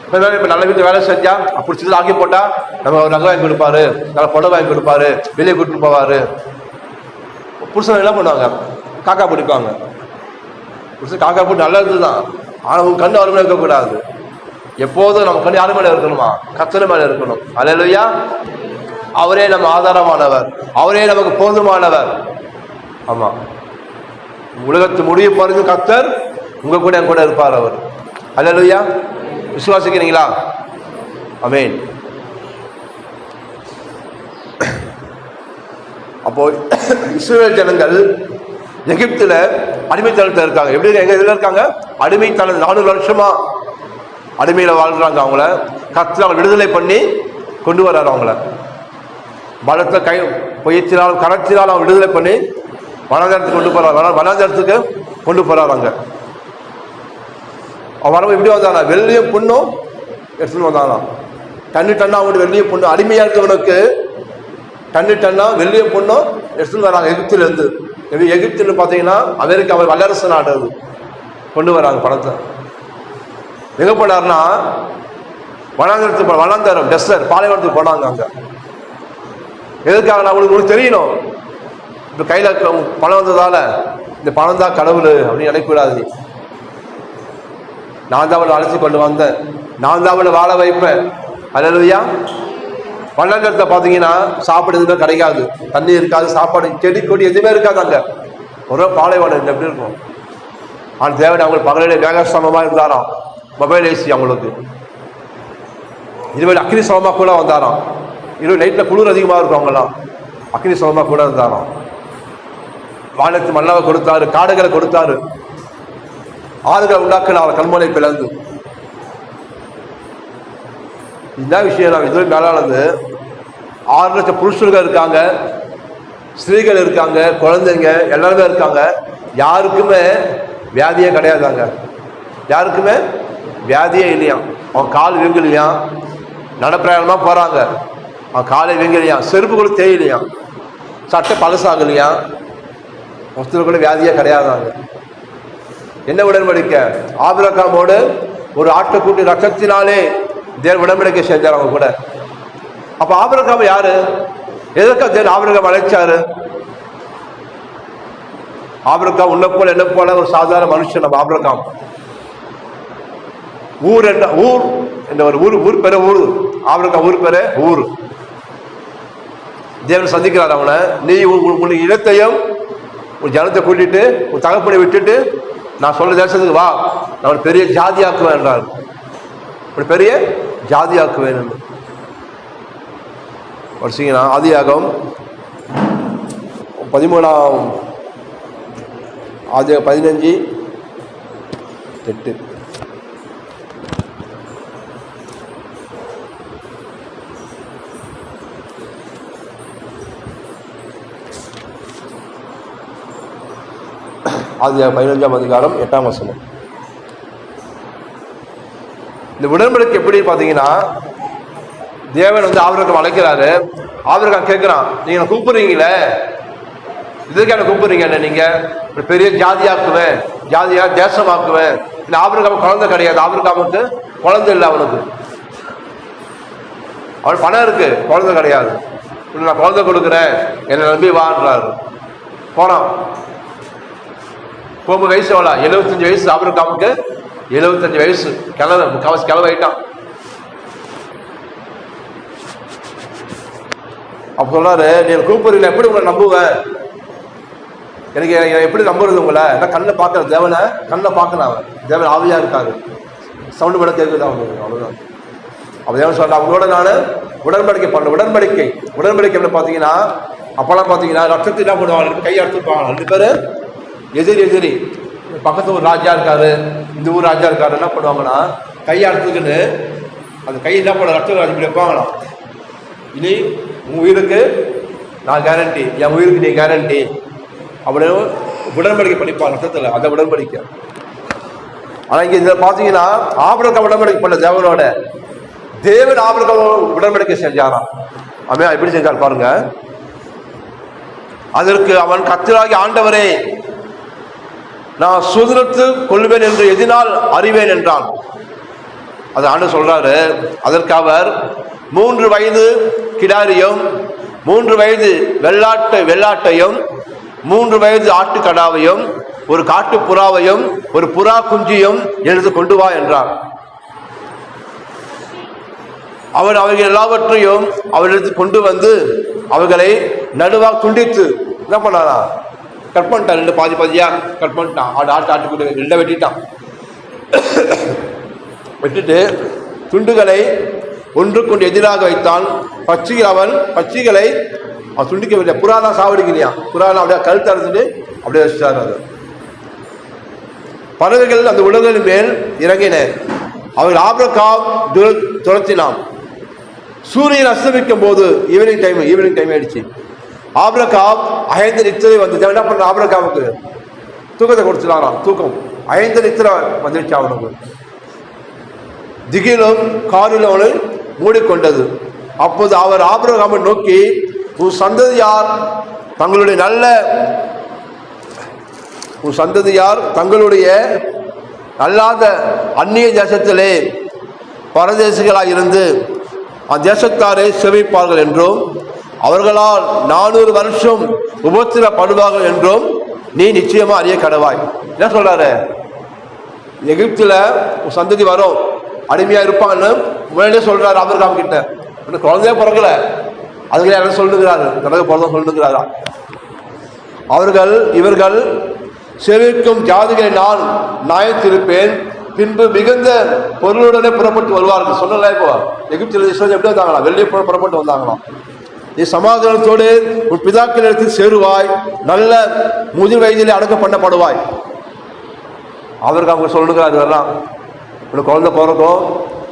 இப்போ நல்ல வீட்டில் வேலை செஞ்சா பிடிச்சது ஆக்கி போட்டா நம்ம நகை வாங்கி கொடுப்பாரு, நல்ல புடவை வாங்கி கொடுப்பாரு, வெளியே கூட்டிட்டு போவாரு. புருஷன் என்ன பண்ணுவாங்க, காக்கா பிடிப்பாங்க. புருஷன் காக்கா போட்டு நல்லது தான், ஆனால் உங்க கண்ணு அவர் மேலே இருக்கக்கூடாது. எப்போதும் நம்ம கண்ணு யாரு மேலே இருக்கணுமா, கத்திர மேலே இருக்கணும். அல்லேலூயா. அவரே நம்ம ஆதாரமானவர், அவரே நமக்கு போதுமானவர். ஆமா, உலகத்து முடிவு பாருங்க, கர்த்தர் உங்க கூட என் கூட இருப்பார் அவர். அல்லேலூயா. விசுவாசிக்கிறீங்களா? ஆமென். அப்போ இஸ்ரவேல் ஜனங்கள் எகிப்துல அடிமைத்தனத்தில் இருக்காங்க. எப்படி எதுல இருக்காங்க? அடிமைத்தனம். 400 வருஷமா அடிமையில வாழ்றாங்க. அவங்கள கர்த்தர் அவங்க விடுதலை பண்ணி கொண்டு வர்றாரு. அவங்கள பலத்தை பயிற்சினாலும் கரத்தினாலும் அவங்க விடுதலை பண்ணி வனாந்தரத்துக்கு கொண்டு போறாரு. வனாந்தரத்துக்கு கொண்டு போறாரு. அங்க அவன் வரவங்க எப்படி வந்தானா, வெள்ளியும் பொண்ணும் எடுத்துன்னு வந்தானா. டன்னா அவங்களுக்கு வெள்ளியும் பொண்ணு அடிமையா இருக்கவனுக்கு டன்னா வெள்ளியும் பொண்ணும் எடுத்துன்னு வராங்க எகிப்துல இருந்து. எகிப்துன்னு பார்த்தீங்கன்னா அமெரிக்கா வல்லரசு நாடு, அது கொண்டு வராங்க பணத்தை. எங்க போனார்னா வனாந்தரம் டெஸ்டர் பாலைவனத்துக்கு போனாங்க. அங்க எதுக்காக உங்களுக்கு தெரியணும், இப்போ கையில் பணம் வந்ததால இந்த பணம் தான் கடவுள் அப்படின்னு நினைக்கூடாது. நான் தான் அவளை அழைச்சி கொண்டு வந்தேன், நான் தான் அவளை வாழ வைப்பேன். அல்லையா? பள்ளங்கத்தை பார்த்தீங்கன்னா சாப்பாடு எதுவுமே கிடைக்காது, தண்ணி இருக்காது, சாப்பாடு செடி கொடி எதுவுமே இருக்காது. அங்கே ஒரு பாலைவனம் எப்படி இருக்கும். ஆனால் தேவன் அவங்களுக்கு பகலிலே மேகஸ்தமமாக இருந்தாராம், மொபைல் ஏசி அவங்களுக்கு. இதுவே அக்னி சமமாக கூட வந்தாராம். இதுவே நைட்டில் குளிர் அதிகமாக இருக்கும், அவங்கெல்லாம் அக்னி சமமாக கூட இருந்தாராம். வானத்து மன்னாவை கொடுத்தாரு, காடுகளை கொடுத்தாரு, ஆறுகளை உண்டாக்குன அவர் கண்மலை பிளந்து. இதுதான் விஷயம். இதுவே மேலானது. 6 லட்சம் புருஷர்கள் இருக்காங்க, ஸ்திரீகள் இருக்காங்க, குழந்தைங்க எல்லாருமே இருக்காங்க. யாருக்குமே வியாதியே கிடையாதாங்க, யாருக்குமே வியாதியே இல்லையா. அவன் கால் வீங்கலையா, நடப்பிரயாணமா போறாங்க, அவன் காலை வீங்கலையா, செருப்பு கூட தேயிலையா, சட்டை பழசாகலையா, ஒருத்தர் கூட வியாதியே கிடையாதாங்க. என்ன உடன்படிக்கை? ஆபிரகாமோடு ஒரு ஆட்டுக்குட்டி ரத்தத்தினாலே தேவன் உடன்படிக்கை செஞ்சார் அவங்க கூட. அப்ப ஆபிரகாம் யாரு? எதற்காக தேவன் ஆபிரகாம் அழைச்சாரு? ஆபிரகாம் உன்னை போல என்ன போல ஒரு சாதாரண மனுஷன். நம்ம ஆபிரகாம் ஊர் என்ற ஊர் என்ற ஒரு ஊர் பெற ஊர். ஆபிரகாம் ஊர் பெற ஊர். தேவன் சந்திக்கிறார் அவனை. நீ உன் இடத்தையும் உன் ஜனத்தை கூட்டிட்டு உன் தகப்பனை விட்டுட்டு நான் சொல்ற தேசத்துக்கு வா, நான் பெரிய ஜாதியாக்குவேன் என்றார். பெரிய ஜாதியாக்குவேன் என்று படிச்சீங்கன்னா ஆதியாகமம் 13 ஆதியாகமம் 15:8. ஆதியாகமம் 15ஆம் அதிகாரம் 8ஆம் வசனம். இந்த உடன்படிக்கை எப்படி பார்த்தீங்கன்னா, தேவன் ஆபிரகாம் அழைக்கிறாரு. ஆபிரகாம் கேட்கிறான், நீங்க கூப்பிடுறீங்களே, இதுக்கு என்ன கூப்பிடுறீங்க? என்ன நீங்க பெரிய ஜாதியாக்குவேன், ஜாதியா தேசமாக்குவேன். இல்லை, ஆபிரகாம் குழந்தை கிடையாது, ஆபிரகாமுக்கு குழந்தை இல்லை. அவனுக்கு அவன் பணம் இருக்கு, குழந்தை கிடையாது. நான் குழந்தை கொடுக்குறேன், என்னை நம்பி வான்றாரு. போறான். போகும்போது வயசு எவ்வளோ? 75 வயசு. ஆபிரகாமுக்கு 75 வயசு. கிளவாயிட்டான். அப்ப சொல்றாரு, நீ கூப்பிடுறீங்க, எப்படி உங்களை நம்புவேன்? எனக்கு எப்படி நம்புறது உங்களை? நான் கண்ணை பார்க்கற தேவனை, கண்ணை பார்க்கலாம். தேவன் ஆவியா இருக்காரு, சவுண்டு கூட கேட்குது அவங்களுக்கு, அவ்வளவுதான். அப்ப தேவன் சொல்ற, அவங்களோட நான் உடன்படிக்கை பண்ண. உடன்படிக்கை எப்படி பார்த்தீங்கன்னா, அப்பெல்லாம் பார்த்தீங்கன்னா ரத்தத்தை என்ன பண்ணுவாங்க? கையை எடுத்துருப்பாங்க. 2 பேரு எதிரி. பக்கத்து ஊர் ராஜா இருக்காரு, இந்த ஊர் ராஜா இருக்காரு. என்ன பண்ணுவாங்கன்னா, கையை எடுத்துக்கின்னு அந்த கை என்ன பண்ண ரத்தம் இப்படி வைப்பாங்களாம். இனி உன் உயிருக்கு நான் கேரண்டி, என் உயிருக்கு நீ கேரண்டி அப்படின்னு உடன்படிக்கை பண்ணிப்பாங்க ரத்தத்தில். அந்த உடன்படிக்கை. ஆனால் இங்கே இதில் பார்த்தீங்கன்னா ஆபிரகாம் உடன்படிக்கை பண்ண தேவனோட. தேவன் ஆபிரகாம் உடன்படிக்கை செஞ்சாராம். அவன் எப்படி செஞ்சார் பாருங்க. அதற்கு அவன், கர்த்தராகிய ஆண்டவரே, நான் சுதந்திரத்து கொள்வேன் என்று எதினால் அறிவேன் என்றான். அது ஆண்டவர் சொல்றாரு. அதற்கு அவர் 3 வயது கிடாரியும் 3 வயது வெள்ளாட்டையும் 3 வயது ஆட்டுக்கடாவையும் ஒரு காட்டு புறாவையும் ஒரு புறா குஞ்சியும் எடுத்து கொண்டு வா என்றார். அவர் அவைகள் எல்லாவற்றையும் அவரிடத்து கொண்டு வந்து அவர்களை நடுவாக துண்டித்து என்ன பண்ணாரா? கட் பண்ணிட்டான். 2 பாதியா கட் பண்ணிட்டான். ஆட்டுக்குட்டி 2 வெட்டிட்டான். வெட்டிட்டு துண்டுகளை ஒன்றுக்கொண்டு எதிராக வைத்தான். பட்சிகளை அவன் துண்டிக்கவில்லை. புறாதான் சாவடிக்கலையா? புறாலாம் அப்படியே கழுத்து அறுத்துட்டு அப்படியே வச்சுட்டார். அது பறவைகள் அந்த உலகின் மேல் இறங்கின. அவர்கள் ஆபிரகாம் துரத்தினான். சூரியன் அஸ்தமிக்கும் போது ஈவினிங் டைம் ஆயிடுச்சு. ஆபிரகாம் அயர்ந்த நித்திரை வந்து என்ன பண்ண? ஆபிரகாமுக்கு தூக்கத்தை கொடுத்துட்டாராம். தூக்கம் அயர்ந்த நித்திரை வந்துடுச்சு அவனுக்கு. திகிலும் காரிலும் மூடிக்கொண்டது. அப்போது அவர் ஆபிரகாமை நோக்கி, உன் சந்ததியார் தங்களுடைய அல்லாத அந்நிய தேசத்திலே பரதேசிகளாக இருந்து அத்தேசத்தாரை சேவிப்பார்கள் என்றும் அவர்களால் 400 வருஷம் உபத்திரப்படுவார்கள் என்றும் நீ நிச்சயமா அறிய கடவாய். என்ன சொல்றாரு? எகிப்துல சந்ததி வரும், அடிமையா இருப்பான்னு முன்னாடியே சொல்றாரு ஆபிரகாம் கிட்ட. குழந்தைய பிறக்கல, அதுல என்ன சொல்லுகிறாரு? கடவுள் பிறந்த சொல்லுகிறாரா? இவர்கள் செவிக்கும் ஜாதிகளை நான் நியாயத்திருப்பேன், பின்பு மிகுந்த பொருளுடனே புறப்பட்டு வருவார்கள். சொல்லல, இப்போ எகிப்தில் எப்படி வந்தாங்களாம்? வெள்ளியை புறப்பட்டு வந்தாங்களாம். நீ சமாதானத்தோடு உன் பிதாக்கள் இடத்தில் சேருவாய், நல்ல முதிர் வயதிலே அடக்கம் பண்ணப்படுவாய். அவருக்கு அவங்க சொல்லுகிறார், இதெல்லாம் உனக்கு குழந்தை பிறக்கும்,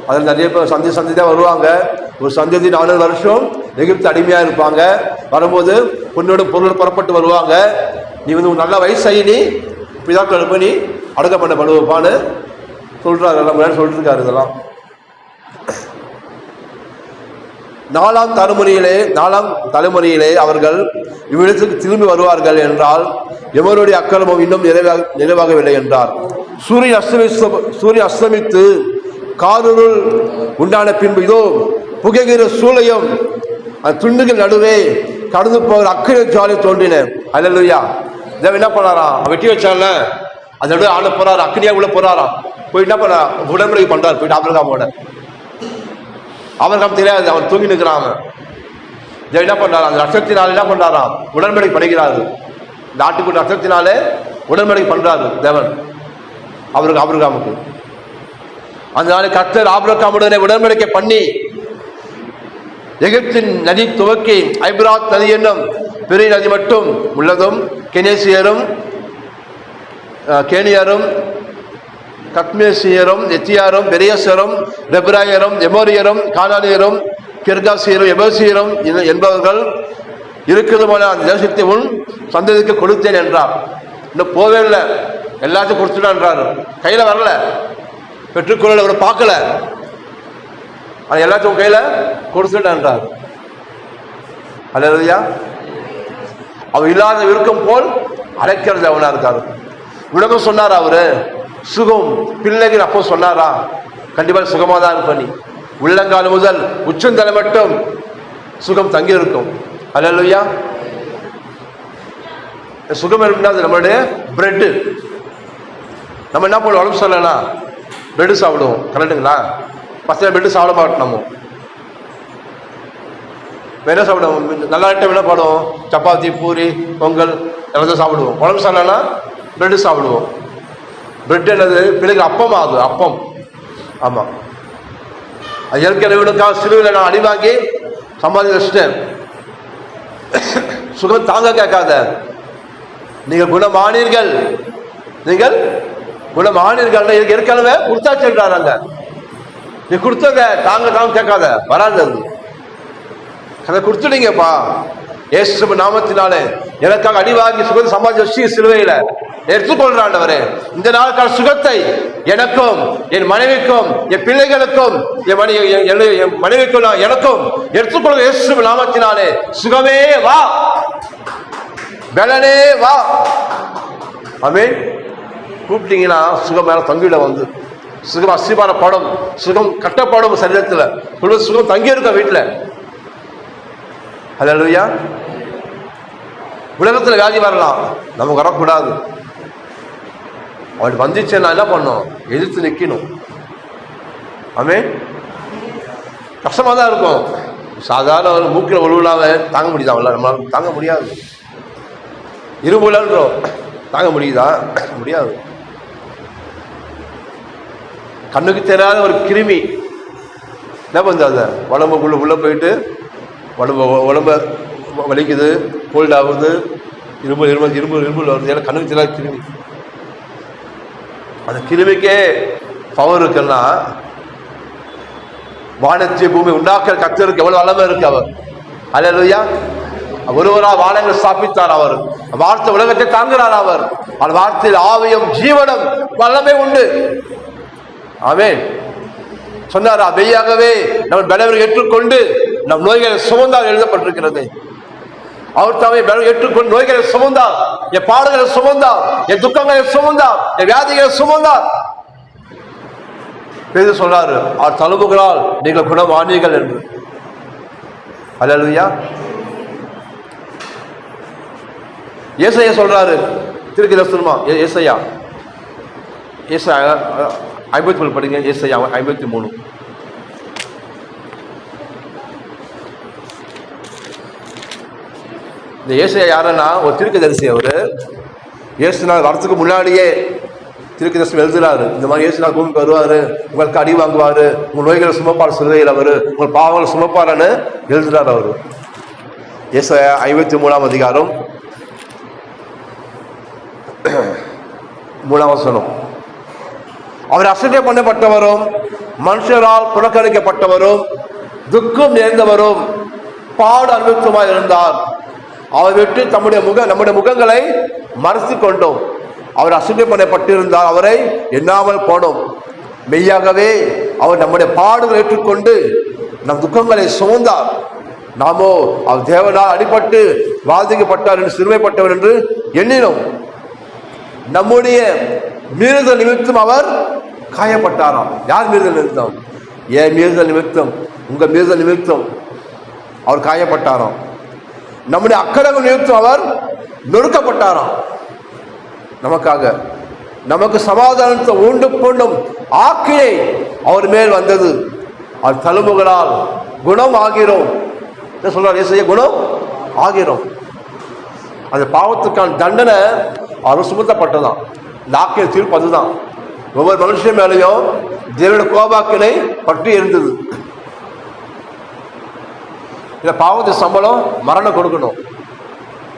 அதில் நிறைய பேர் சந்தி தான் வருவாங்க. ஒரு சந்ததி 400 வருஷம் எகிப்து அடிமையாக இருப்பாங்க. வரும்போது பொண்ணோட பொருள் புறப்பட்டு வருவாங்க. நீ நல்ல வயசாகி நீ பிதாக்கள் எழுப்ப நீ அடக்கம் பண்ணப்படுவான்னு சொல்றாரு. எல்லாம் முன்னாடி சொல்லிட்டு இருக்காரு. இதெல்லாம் 4ஆம் தலைமுறையிலே அவர்கள் இவ்விடத்துக்கு திரும்பி வருவார்கள் என்றால் எவருடைய அக்கிரமம் இன்னும் நிறைவாகவில்லை என்றார். சூரியன் அஸ்தமித்து காரிருள் உண்டான பின்பு இதோ புகைகிற சூளையும் அந்த துண்டுகள் நடுவே கடந்து போகிற அக்கினி ஜாலை தோன்றின. அல்லேலூயா. இதை என்ன பண்ணாராம்? வெட்டி வச்சால அந்த நடுவே ஆள போறாரு, அக்கினியா உள்ள போறாராம். போய் என்ன பண்ண உடன்படிக்கை பண்றாரு. போயிட்டு ஆபிரகாமோட, ஆபிரகாம் தெரியாது, அவன் தூங்கி நிற்கிறான். இதை என்ன பண்றாரு? அந்த ரத்தத்தினால என்ன பண்றாராம்? உடன்படிக்கை பண்ணுகிறாரு. இந்த ஆட்டுக்குட்டி ரத்தத்தினாலே உடன்படிக்கை பண்றாரு தேவன் ஆபிரகாமுக்கு. அந்த நாள் கர்த்தர் ஆபிரகாமுடனே உடன்படிக்கை பண்ணி எகிப்தின் நதி துவக்கி ஐபிராத் நதி என்னும் பெரிய நதி மட்டும் உள்ளதும் கேனியரும் கத்மேசியரும் எத்தியாரும் பெரியசரும் ரெப்ராயரும் எமோரியரும் கானானியரும் கிர்காசியரும் எபோசியரும் என்பவர்கள் இருக்குதுமான அந்த தேசத்தை உன் சந்ததிக்கு கொடுத்தேன் என்றார். இன்னும் போவே இல்லை, எல்லாத்தையும் கொடுத்துட்டான்றாரு. கையில் வரல, பெற்றுக்கொள்ள அவர் பார்க்கல, ஆனால் எல்லாத்தையும் கையில கொடுத்துட்டான்றார். அல்லேலூயா. அவர் இல்லாத விருக்கம் போல் அழைக்கிறது அவனா இருக்காரு. உலகம் சொன்னாரா? அவரு சுகம் பிள்ளைகள் அப்போ சொன்னாரா? கண்டிப்பா சுகமா தான் இருப்ப. நீ உள்ளங்கால் முதல் உச்சந்தலை மட்டும் சுகம் தங்கி இருக்கும். அல்லேலூயா. சுகம் இருக்குன்னா அது நம்மளுடைய பிரெட்டு. நம்ம என்ன பண்ணுவோம்? உடம்பு சொல்லனா பிரெட்டு சாப்பிடுவோம். கரெக்டுங்களா? பசங்க பிரெட்டு சாப்பிட மாட்டோம். நம்ம என்ன சாப்பிடுவோம்? நல்லா டைம் என்ன பண்ணுவோம்? சப்பாத்தி, பூரி, பொங்கல் எல்லாத்தையும் சாப்பிடுவோம். உடம்பு சொல்லனா பிரெட்டு சாப்பிடுவோம். பிரெட் என்னது? பிள்ளைக்கு அப்பம் ஆகுது, அப்பம். ஆமா, அது ஏற்கனவே சிலுவையில் நான் அடி வாங்கி சம்பாதி வச்சுட்டேன். சுகம் தாங்க கேட்காத. நீங்கள் குணமானீர்கள், நீங்கள் குணமானீர்கள் ஏற்கனவே கொடுத்தாச்சுன்றாங்க. நீ கொடுத்தத தாங்க கேட்காத, வராது. அதை கொடுத்துட்டீங்கப்பா. இயேசு நாமத்தினாலே எனக்காக அடிவாங்கி சுகத்தை சம்பாதிச்சு வச்சு சிலுவையில எடுத்துக்கொள்றாண்டவரே, இந்த நாளுக்கான சுகத்தை எனக்கும் என் மனைவிக்கும் என் பிள்ளைகளுக்கும் என் மனைவிக்கும் எனக்கும் எடுத்துக்கொள்ள இயேசு நாமத்தினாலே சுகமே வா, பலனே வா. ஆமென். கூப்பிட்டீங்கன்னா சுகம் மேல தங்கிட வந்து சுகம் அஸ்திபார படம், சுகம் கட்டப்படும் சரீரத்தில், சுகம் தங்கி இருக்க வீட்டில். அல்லேலூயா. உலகத்தில் வியாதி வரலாம், நமக்கு வரக்கூடாது. அவள் வந்துச்சுன்னா என்ன பண்ணும்? எதிர்த்து நிற்கணும். ஆமென். கஷ்டமா தான் இருக்கும். சாதாரண ஒரு மூக்கில் ஒழுவிழாம தாங்க முடியுதா? அவங்கள நம்மளால தாங்க முடியாது. இருபுலன்றோம், தாங்க முடியுதா? முடியாது. கண்ணுக்கு தெரியாத ஒரு கிருமி என்ன பண்ணுது? அதை உடம்புக்குள்ள உள்ள போயிட்டு உடம்ப வலிக்குது, கோல்ட் ஆகுது, இரும்பல் வருது. ஏன்னா கண்ணுக்கு தெரியாத கிருமி. அந்த கிருமிக்கே பவர் இருக்குன்னா வானத்திய பூமி உண்டாக்குற கர்த்தருக்கு எவ்வளவு வல்லமை இருக்கு அவர். அல்லேலூயா. ஒருவரா வானங்களை ஸ்தாபித்தார் அவர். வார்த்தை உலகத்தை தாங்குகிறார் அவர். அந்த வார்த்தையில் ஆவியும் ஜீவனும் வல்லமை உண்டு. ஆமென். சொன்னாரா? மெய்யாகவே நம்ம பலவீனங்களை ஏற்றுக்கொண்டு நம் நோய்களை சுமந்தார் எழுதப்பட்டிருக்கிறது. அவர் தாமே ஏற்றுக்கொண்டு நோய்களை சுமந்தார், என் பாடுகளை சுமந்தார், என் துக்கங்களை சுமந்தார், என் வியாதிகளை சுமந்தார். பேது சொல்றாரு, அவர் தழும்புகளால் நீங்கள் குணமானீர்கள் என்று. அல்லேலூயா. ஏசாயா சொல்றாரு தீர்க்கதரிசனமா. ஏசாயா 53 படிங்க. ஏசாயா 53. இந்த ஏசாயா யாருன்னா ஒரு தீர்க்கதரிசி. அவரு இயேசுநாள் வரத்துக்கு முன்னாடியே தீர்க்கதரிசனம் எழுதுறாரு. இந்த மாதிரி இயேசுநாள் பூமிக்கு வருவாரு, உங்களுக்கு அடி வாங்குவாரு, உங்கள் நோய்களை சுமப்பார் சிலுவையில் அவரு, உங்கள் பாவங்களை சுமப்பாருன்னு எழுதுறாரு அவரு. ஏசாயா 53 அதிகாரம் 3 வசனம். அவர் அசட்டை பண்ணப்பட்டவரும் மனுஷரால் புறக்கணிக்கப்பட்டவரும் துக்கம் நேர்ந்தவரும் பாடு அனுபவமாய் இருந்தார். அவர் விட்டு நம்முடைய முகங்களை மறைத்து கொண்டோம். அவர் அசட்டை பண்ணப்பட்டிருந்தார், அவரை எண்ணாமல் போனோம். மெய்யாகவே அவர் நம்முடைய பாடுகளை ஏற்றுக்கொண்டு நம் துக்கங்களை சுமந்தார். நாமோ அவர் தேவனால் அடிபட்டு பாதிக்கப்பட்டார் என்று சிறுமைப்பட்டவர் என்று எண்ணினோம். நம்முடைய மீறுதல் நிமித்தம் அவர் காயப்பட்டாராம். யார் மீறுதல் நிமித்தம்? ஏன் மீறுதல் நிமித்தம்? உங்க மீறுதல் நிமித்தம் அவர் காயப்பட்டாராம். நம்முடைய அக்கிரமம் நிமித்தம் அவர் நொறுக்கப்பட்டாராம். நமக்காக நமக்கு சமாதானத்தை உண்டு கொண்டும் ஆக்கினை அவர் மேல் வந்தது. அவர் தழும்புகளால் குணம் ஆகிறோம். என்ன சொல்றார் ஏசாயா? குணம் ஆகிறோம். அந்த பாவத்துக்கான தண்டனை அவர் சுமத்தப்பட்டதான். இந்த ஆக்கினை தீர்ப்பு அதுதான். ஒவ்வொரு மனுஷன் மேலேயும் தேவனுடைய கோபாக்கினை பற்றி இருந்தது. இந்த பாவத்து சம்பளம் மரணம் கொடுக்கணும்.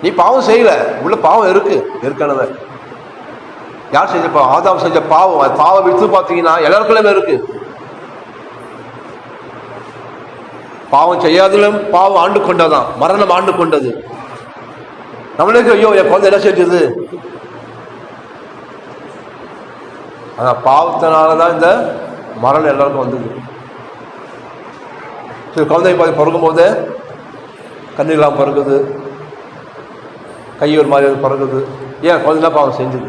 நீ பாவம் செய்யல, உள்ள பாவம் இருக்கு ஏற்கனவே. யார் செஞ்ச பாவம்? ஆதாம் செஞ்ச பாவம். அது பாவம் விட்டு பார்த்தீங்கன்னா எல்லாருக்குள்ளே இருக்கு. பாவம் செய்யாதிலும் பாவம் ஆண்டு கொண்டதான், மரணம் ஆண்டு கொண்டது. நம்மளுக்கு ஐயோ என் குழந்தை என்ன செஞ்சது? ஆனா பாவத்தினாலதான் இந்த மரணம் எல்லாருக்கும் வந்தது. சரி, குழந்தை பிறக்கும் போது கண்ணீர்லாம் பிறகுது, கையூர் மாதிரி பிறகுது. ஏன்? குழந்தைலாம் பாவம் செஞ்சது.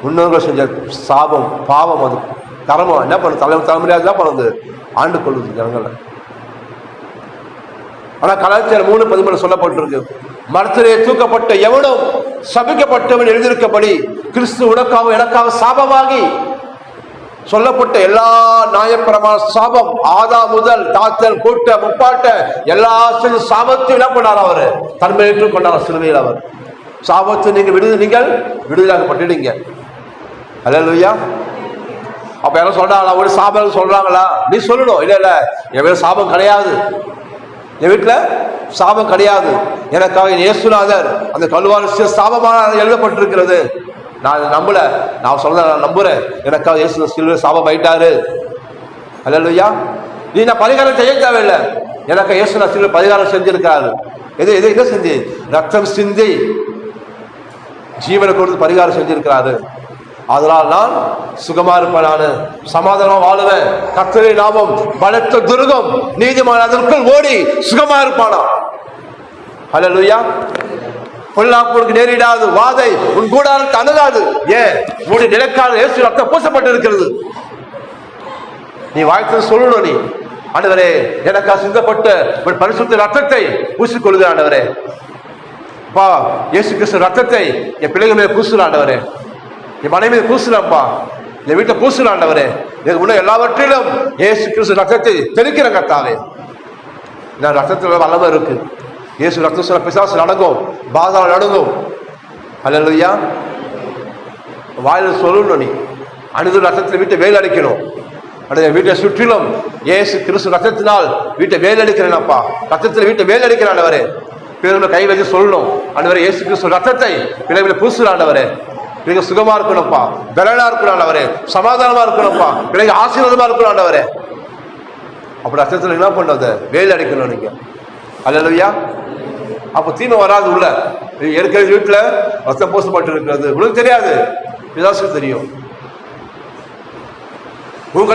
முன்னோர்கள் செஞ்ச சாபம், பாவம். அது தரமும் என்ன பண்ணு, தலைமுறையாக தான் பண்ணுது, ஆண்டு கொள்ளுது ஜனங்களை. ஆனா கலாச்சாரம் 3:13 சொல்லப்பட்டிருக்கு, மரத்திலே தூக்கப்பட்ட எவனும் சபிக்கப்பட்டவன் எழுதியிருக்கபடி கிறிஸ்து உனக்காக எனக்காக சாபமாகி சொல்லப்பட்ட எல்லா நியாயப்பிரமாண சாபம் ஆதா முதல் தாத்தல் கூட்ட முப்பாட்ட எல்லா சாபத்தையும் என்ன பண்ணார்? அவரு தன்மை ஏற்றுக் கொண்டார் சிலுவையில். அவர் சாபத்தை நீங்கள் விடுதலாகப்பட்டுடுங்க. அல்லேலூயா. அப்ப யாரும் சொல்றாங்களா? ஒரு சாபம் சொல்றாங்களா? நீ சொல்லணும், இல்ல இல்ல என் வீட்டுல சாபம் கிடையாது, என் வீட்டுல சாபம் கிடையாது, எனக்காக இயேசுநாதர் அந்த கல்வாரி சாபமான எழுதப்பட்டிருக்கிறது. நான் நம்பல, நான் சொல்ல நம்புறேன், எனக்காக இயேசு சிலுவையில் சாபம் ஆயிட்டாரு. அல்லேலூயா. நீ நான் பரிகாரம் செய்ய தேவையில்லை, எனக்கு இயேசு நான் சிலுவையில் பரிகாரம் செஞ்சிருக்காரு. எது செஞ்சு? ரத்தம் சிந்தி ஜீவனை கொடுத்து பரிகாரம் செஞ்சிருக்கிறாரு. அதனால் நான் சுகமா இருப்பேன், நான் சமாதானமா வாழுவேன். கர்த்தருடைய நாமம் பலத்த துருகம், நீதிமான் அதற்குள் ஓடி சுகமா இருப்பானா. அல்லேலூயா. பொல்லாப்புக்கு நேரிடாது, வாதை உன் கூடாரத்தை அணுகாது. ஏன்? உன்னுடைய நிலைக்கால இயேசு ரத்தம் பூசப்பட்டு இருக்கிறது. நீ வாய்த்து சொல்லணும், நீ ஆண்டவரே எனக்கா சிந்தப்பட்ட பரிசுத்த ரத்தத்தை பூசிக்கொள்கிற ஆண்டவரே, பா இயேசு கிறிஸ்து ரத்தத்தை என் பிள்ளைகள் மேல பூசுற ஆண்டவரே, என் மனைவி மீது பூசுறாப்பா, என் வீட்டை பூசுற ஆண்டவரே, எனக்கு முன்ன எல்லாவற்றிலும் இயேசு கிறிஸ்து ரத்தத்தை தெளிக்கிற கர்த்தாவே. நான் ரத்தத்துல வல்லமை இருக்கு. இயேசு ரத்தம் சொல்ல பிசாசு அடங்கும், பாதாளம் அடங்கும். அல்லேலூயா. வாயில சொல்லணும், நீ அனுது ரத்தத்தில் வீட்டை வேல் அடிக்கணும். வீட்டை சுற்றிலும் இயேசு கிறிஸ்து ரத்தத்தினால் வீட்டை வேல் அடிக்கிறேன்ப்பா, ரத்தத்தில் வீட்டை வேல் அடிக்கிறாண்டவரே. பிள்ளைகளை கை வச்சு சொல்லணும், ஆண்டவரே இயேசு கிறிஸ்து ரத்தத்தை பிள்ளைகளை பூசுறாண்டவரே, பிள்ளைங்க சுகமா இருக்கணும்ப்பா, பலனா இருக்கணும் ஆண்டவரே, சமாதானமா இருக்கணும்ப்பா, பிள்ளைங்க ஆசீர்வாதமா இருக்கணும் ஆண்டவரே. அப்படி ரத்தத்தில் என்ன பண்றது? வேல் அடிக்கணும் நீங்க. அல்லேலூயா. அப்போ தீமை வராது. உள்ள ஏற்கனவே வீட்டுல ரத்தம் பூசப்பட்டு இருக்கிறது, உனக்கு தெரியாது, பிசாசுக்கு தெரியும். உன்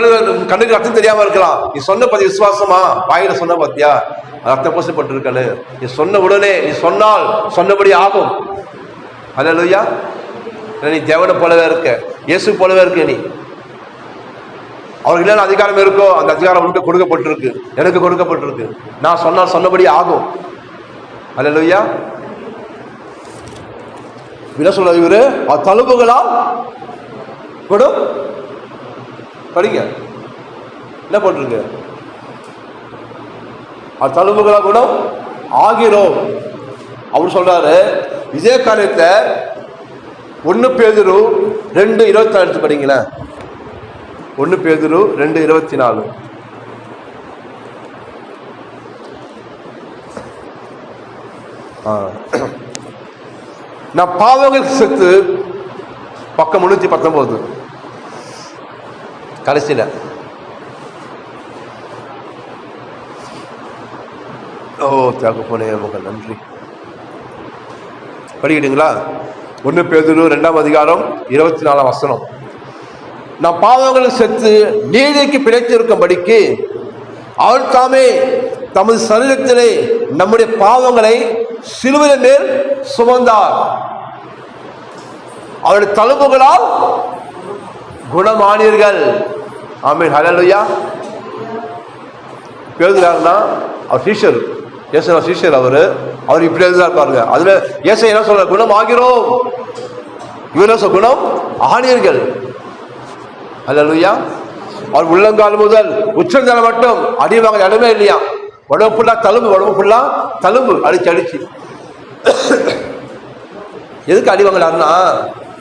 கண்ணுக்கு ரத்தம் தெரியாம இருக்கலாம். நீ சொன்ன பத்தி விசுவாசமா வாயில சொன்ன பத்தியா ரத்தம் பூசப்பட்டு இருக்கல, நீ சொன்ன உடனே நீ சொன்னால் சொன்னபடி ஆகும். அல்லேலூயா. நீ தேவனை போலவே இருக்க, இயேசு போலவே இருக்க. நீ அவருக்கு என்ன அதிகாரம் இருக்கோ அந்த அதிகாரம் உனக்கு கொடுக்கப்பட்டிருக்கு, எனக்கு கொடுக்கப்பட்டிருக்கு. நான் சொன்னால் சொன்னபடி ஆகும். அல்லேலூயா. என்ன சொல்ற இவரு? தழும்புகளால் குணம் படிங்க, என்ன போட்டிருக்கு? தழும்புகளால் குணம் ஆகிறோம் அப்படின்னு சொல்றாரு. இதே காரியத்தை 1 பேதுரு 2:24 படிங்களேன். 1 பேதுரு 2:24. நான் பாவங்களுக்கு செத்து பக்கம் 319 கடைசியில தகப்பனே உமக்கு நன்றி. படிக்கிட்டீங்களா? 1 பேதுரு 2:24. நான் பாவங்களுக்கு செத்து நீதிக்கு பிழைத்திருக்கும்படிக்கு அவர் தாமே தமது சரீரத்திலே நம்முடைய பாவங்களை சிலுவையின் மேல் சுமந்தார். அவருடைய தழும்புகளால் குணமானீர்கள். ஆமென், ஹல்லேலூயா. பேதுருனா அவர் சீஷர், இயேசு சீஷர். அவர் இப்படி எழுதுறார் பாருங்க. அதுல இயேசு என்ன சொல்ற? குணம் ஆகிறோம். இவர் குணம் ஆனீர்கள். ஹல்லேலூயா. அவர் உள்ளங்கால் முதல் உச்சந்தலை மட்டும் அடி வாங்க இடமே இல்லையா. உடம்பு ஃபுல்லா தழும்பு, உடம்பு ஃபுல்லா தழும்பு அடிச்சு அடிச்சு. எதுக்கு அடி வாங்கலாம்னா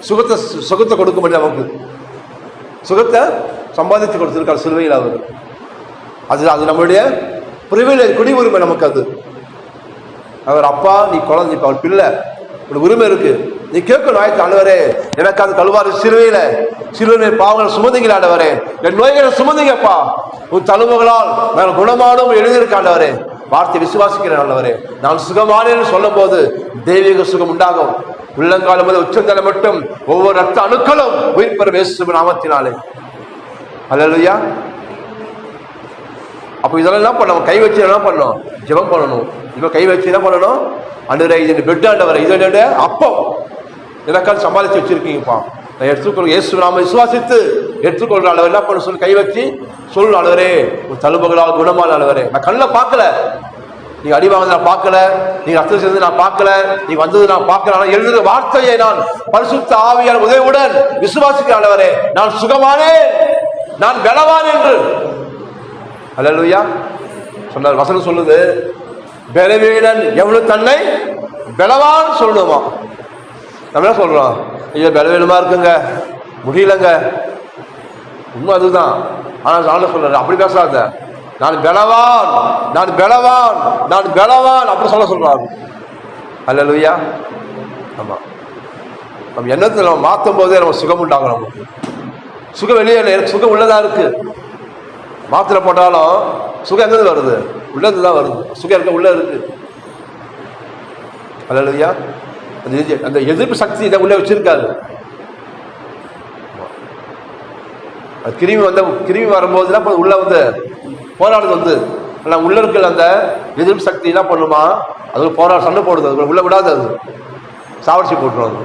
சுகத்தை கொடுக்க முடியும். நமக்கு சுகத்தை சம்பாதிச்சு கொடுத்திருக்கார் சிலுவையில் அவர். அது நம்மளுடைய பிரிவிலேஜ், குடியுரிமை நமக்கு. அது அவர் அப்பா, நீ குழந்தை, அவர் பிள்ளை, உனக்கு உரிமை இருக்கு, நீ கேட்கணும். ஆயிரத்தி ஆண்டவரே எனக்கு அது கல்வாரி சிலுவையில பாவங்களை சுமந்தீங்களா ஆண்டவரே, என் நோய்களை சுமந்தீங்கப்பா, உன் தழும்புகளால் நான் குணமானும் எழுதியிருக்க ஆண்டவரே. வார்த்தை விசுவாசிக்கிறேன் ஆண்டவரே. நான் சுகமானேன்னு சொல்லும் போது தெய்வீக சுகம் உண்டாகும். உள்ளங்காலம் முதல் உச்சந்தலை மட்டும் ஒவ்வொரு ரத்த அணுக்களும் உயிர் பெறும் இயேசுவின் நாமத்தினாலே. ஹல்லேலூயா. அப்போ இதெல்லாம் என்ன பண்ணணும்? கை வச்சு என்ன பண்ணணும்? ஜெபம் பண்ணணும். இப்போ கை வச்சு என்ன பண்ணணும்? ஆண்டவரே இது பெட் ஆண்டவரே, இது அப்பம் எனக்காக சமாளித்து வச்சிருக்கீங்கப்பா, நான் எடுத்துக்கொள் இயேசு நாம விசுவாசித்து எடுத்துக்கொள்ற அளவு என்ன பண்ண சொல்லி கை வச்சு சொல்லு. ஆண்டவரே ஒரு தழும்புகளால் குணமான ஆண்டவரே, நான் கண்ணில் பார்க்கல, நீங்க அடி வாங்க நான் பார்க்கல, நீங்க ரத்தம் சேர்ந்து நான் பார்க்கல, நீங்க வந்தது நான் பார்க்கல, ஆனால் எழுதுகிற வார்த்தையை நான் பரிசுத்த ஆவியான உதவியுடன் விசுவாசிக்கிற ஆண்டவரே, நான் சுகமானே, நான் பலவான் என்று. ஹல்லேலூயா சொன்னார். வசனம் சொல்லுது, பலவீனன் எவ்வளவு தன்னை பலவான் சொல்லணுமா. நம்ம என்ன சொல்றோம்? ஐயோ பலவீனமா இருக்குங்க, முடியலங்க. உண்மை அதுதான். ஆனால் நான் சொல்றேன், அப்படி பேசாத, நான் பலவான், நான் பலவான், நான் பலவான் அப்படி சொல்றாங்க. ஹல்லேலூயா. ஆமா, நம்ம எண்ணத்தை நம்ம மாற்றும் போதே நம்ம சுகம் உண்டாகும். நமக்கு சுகம் வெளியே இல்லை, எனக்கு சுகம் உள்ளதா இருக்கு. மாத்திரை போட்டாலும் சுகம் எங்க வருது? உள்ளதுதான் வருது. சுகம் இருக்க உள்ள இருக்கு. ஹல்லேலூயா. அந்த எதிர்ப்பு சக்தி இதை உள்ள வச்சிருக்காரு. கிருமி வரும்போதுலாம் உள்ள வந்து போராடுது. ஆனால் உள்ள இருக்கிற அந்த எதிர்ப்பு சக்தி என்ன பண்ணுமா? அது சண்டை போடுது, அது உள்ள விடாது, அது சாவடிச்சு போட்டுரும். அது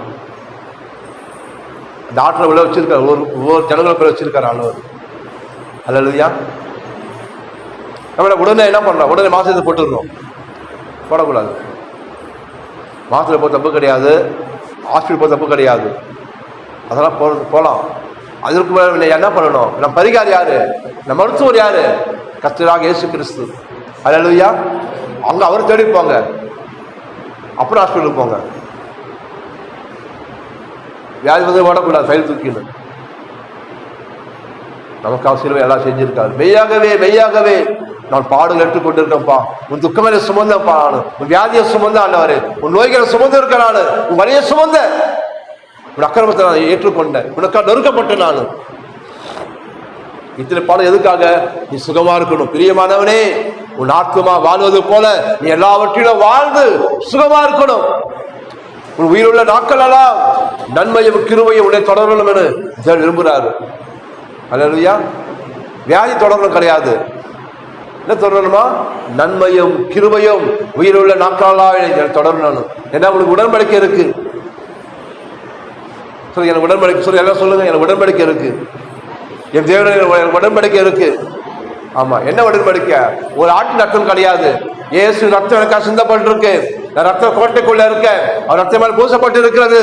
அந்த ஆற்றில் உள்ள வச்சிருக்காரு, ஒவ்வொரு ஜனங்களுக்குள்ள வச்சிருக்காரு ஆண்டவர். ஹல்லேலூயா. நம்ம உடனே என்ன பண்றோம்? உடனே மாசத்தை போட்டுருக்கோம். போடக்கூடாது. மாத்திரை போக தப்பு கிடையாது, ஹாஸ்பிட்டல் போக தப்பு கிடையாது, அதெல்லாம் போகலாம். அதற்கு மேலே என்ன பண்ணணும்? நம்ம பரிகாரம் யாரு? நம்ம மருத்துவர் யாரு? கர்த்தராகிய இயேசு கிறிஸ்து. ஹல்லேலூயா. அவங்க அவர் தேடிப்பாங்க, அப்புறம் ஹாஸ்பிட்டலுக்கு போங்க. வியாதி வந்து ஓடக்கூடாது, ஃபைல் தூக்கின்னு. நமக்காக சிலுவை எல்லாம் செஞ்சிருக்காரு. மெய்யாகவே மெய்யாகவே நான் பாடுகள் எடுத்துக்கொண்டிருக்கேன்ப்பா, உன் துக்கமே சுமந்தப்பா, நானு உன் வியாதியை சுமந்த ஆண்டவரே, உன் நோய்களை சுமந்து இருக்க, நானு உன் வலியை சுமந்த, உன் அக்கிரமத்தை நான் ஏற்றுக்கொண்டேன், உனக்காக நொறுக்கப்பட்டேன். நானு இத்தனை பாடம் எதுக்காக? நீ சுகமா இருக்கணும். பிரியமானவனே, உன் ஆத்மா வாழ்வது போல நீ எல்லாவற்றிலும் வாழ்ந்து சுகமா இருக்கணும். உன் உயிருள்ள நாட்கள் எல்லாம் நன்மையும் கிருபையும் உன்னை தொடரணும் என விரும்புகிறாரு. ஹல்லேலூயா. வியாதி தொடரணும் கிடையாது, என்ன தொடரணுமா? நன்மையும் கிருபையும் உயிருள்ள நாட்களாக தொடரணும். ஏன்னா உங்களுக்கு உடன்படிக்கை இருக்கு. சொல்லி எனக்கு உடன்படிக்கை சொல்லி எல்லாம் சொல்லுங்க. எனக்கு உடன்படிக்கை இருக்கு, என் தேவனுடைய உடன்படிக்கை இருக்கு. ஆமா, என்ன உடன்படிக்கை? ஒரு ஆட்டு ரத்தம் கிடையாது, இயேசு ரத்தம் எனக்காக சிந்தப்பட்டிருக்கு. ரத்த கோட்டைக்குள்ள இருக்க அவர் ரத்த மேல் பூசப்பட்டு இருக்கிறது.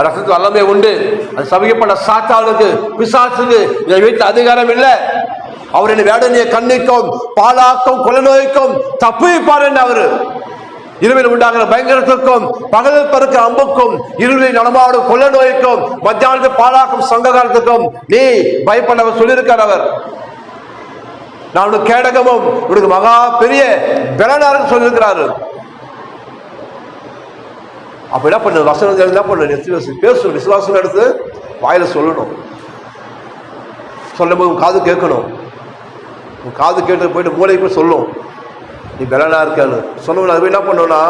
ரத்தத்துக்கு வல்லமை உண்டு. அது சபிக்கப்பட்ட சாத்தானுக்கு பிசாசுக்கு என் வீட்டில் அதிகாரம் இல்லை. அவர் என்ன வேடனைய கண்ணிக்கும் பாலாக்கும் கொலை நோய்க்கும் தப்புவிப்பார் என்று அவரு இருவில் உண்டாகிற பயங்கரத்திற்கும் பகலில் பறக்கிற அம்புக்கும் இருளில் நடமாடும் கொள்ள நோய்க்கும் மத்தியானத்தில் பாலாக்கும் சங்ககாலத்துக்கும் நீ பயப்படவர் சொல்லியிருக்கார். அவர் நான் உனக்கு கேடகமும் உனக்கு மகா பெரிய பலனாரும் சொல்லியிருக்கிறாரு. அப்ப என்ன பண்ணு, வசனம் என்ன பண்ணு, பேசணும். விசுவாசம் எடுத்து வாயில சொல்லணும். சொல்லும் போது காது கேட்கணும். காது கேட்டு போயிட்டு மூளைக்கு போய் சொல்லும் நீ பலனா இருக்கான்னு சொன்ன. அது என்ன பண்ணுவோம்னா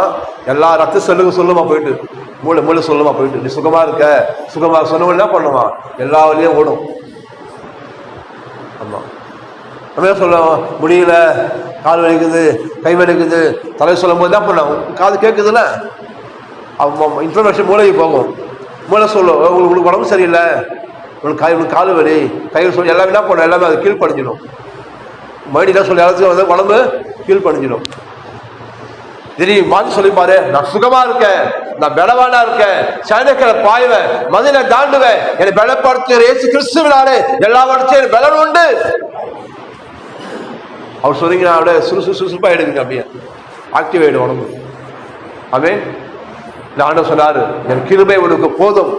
எல்லா ரத்த செல்லுக்கும் சொல்லுமா போயிட்டு மூளை சொல்லுமா போயிட்டு நீ சுகமா இருக்க சுகமா சொன்ன என்ன பண்ணுமா எல்லா வழியும் ஓடும். ஆமா நம்ம சொல்ல முடியல, கால் வலிக்குது, கை வலிக்குது, தலை சொல்லும் போது என்ன பண்ண காது கேட்குதுல்ல, இன்ஃபர்மேஷன் மூளைக்கு போகும். மூளை சொல்லும் உங்களுக்கு உடம்பு சரியில்லை, உங்களுக்கு கால் வலி கையில் சொல்லி எல்லாமே என்ன பண்ணும், எல்லாமே அது கீழ்படிஞ்சிடும். மைடிலாம் சொல்லி எல்லாத்தையும் வந்து உடம்பு கீழ்படிஞ்சிடும். திடீர் மாற்றி சொல்லி பாரு, நான் சுகமா இருக்கேன், நான் பலவானா இருக்கேன், சைனக்கிற பாய்வேன், மதில தாண்டுவேன், என்னை பலப்படுத்துகிற இயேசு கிறிஸ்துவினாலே எல்லாவற்றையும் பலன் உண்டு. அவர் சொன்னீங்கன்னா அப்படியே சுறுசுறுப்பா எடுக்குங்க, அப்படியே ஆக்டிவ் ஆயிடும் உடம்பு. ஆமென். ஆண்டவர் சொன்னாரு, என் கிருபை உனக்கு போதும்,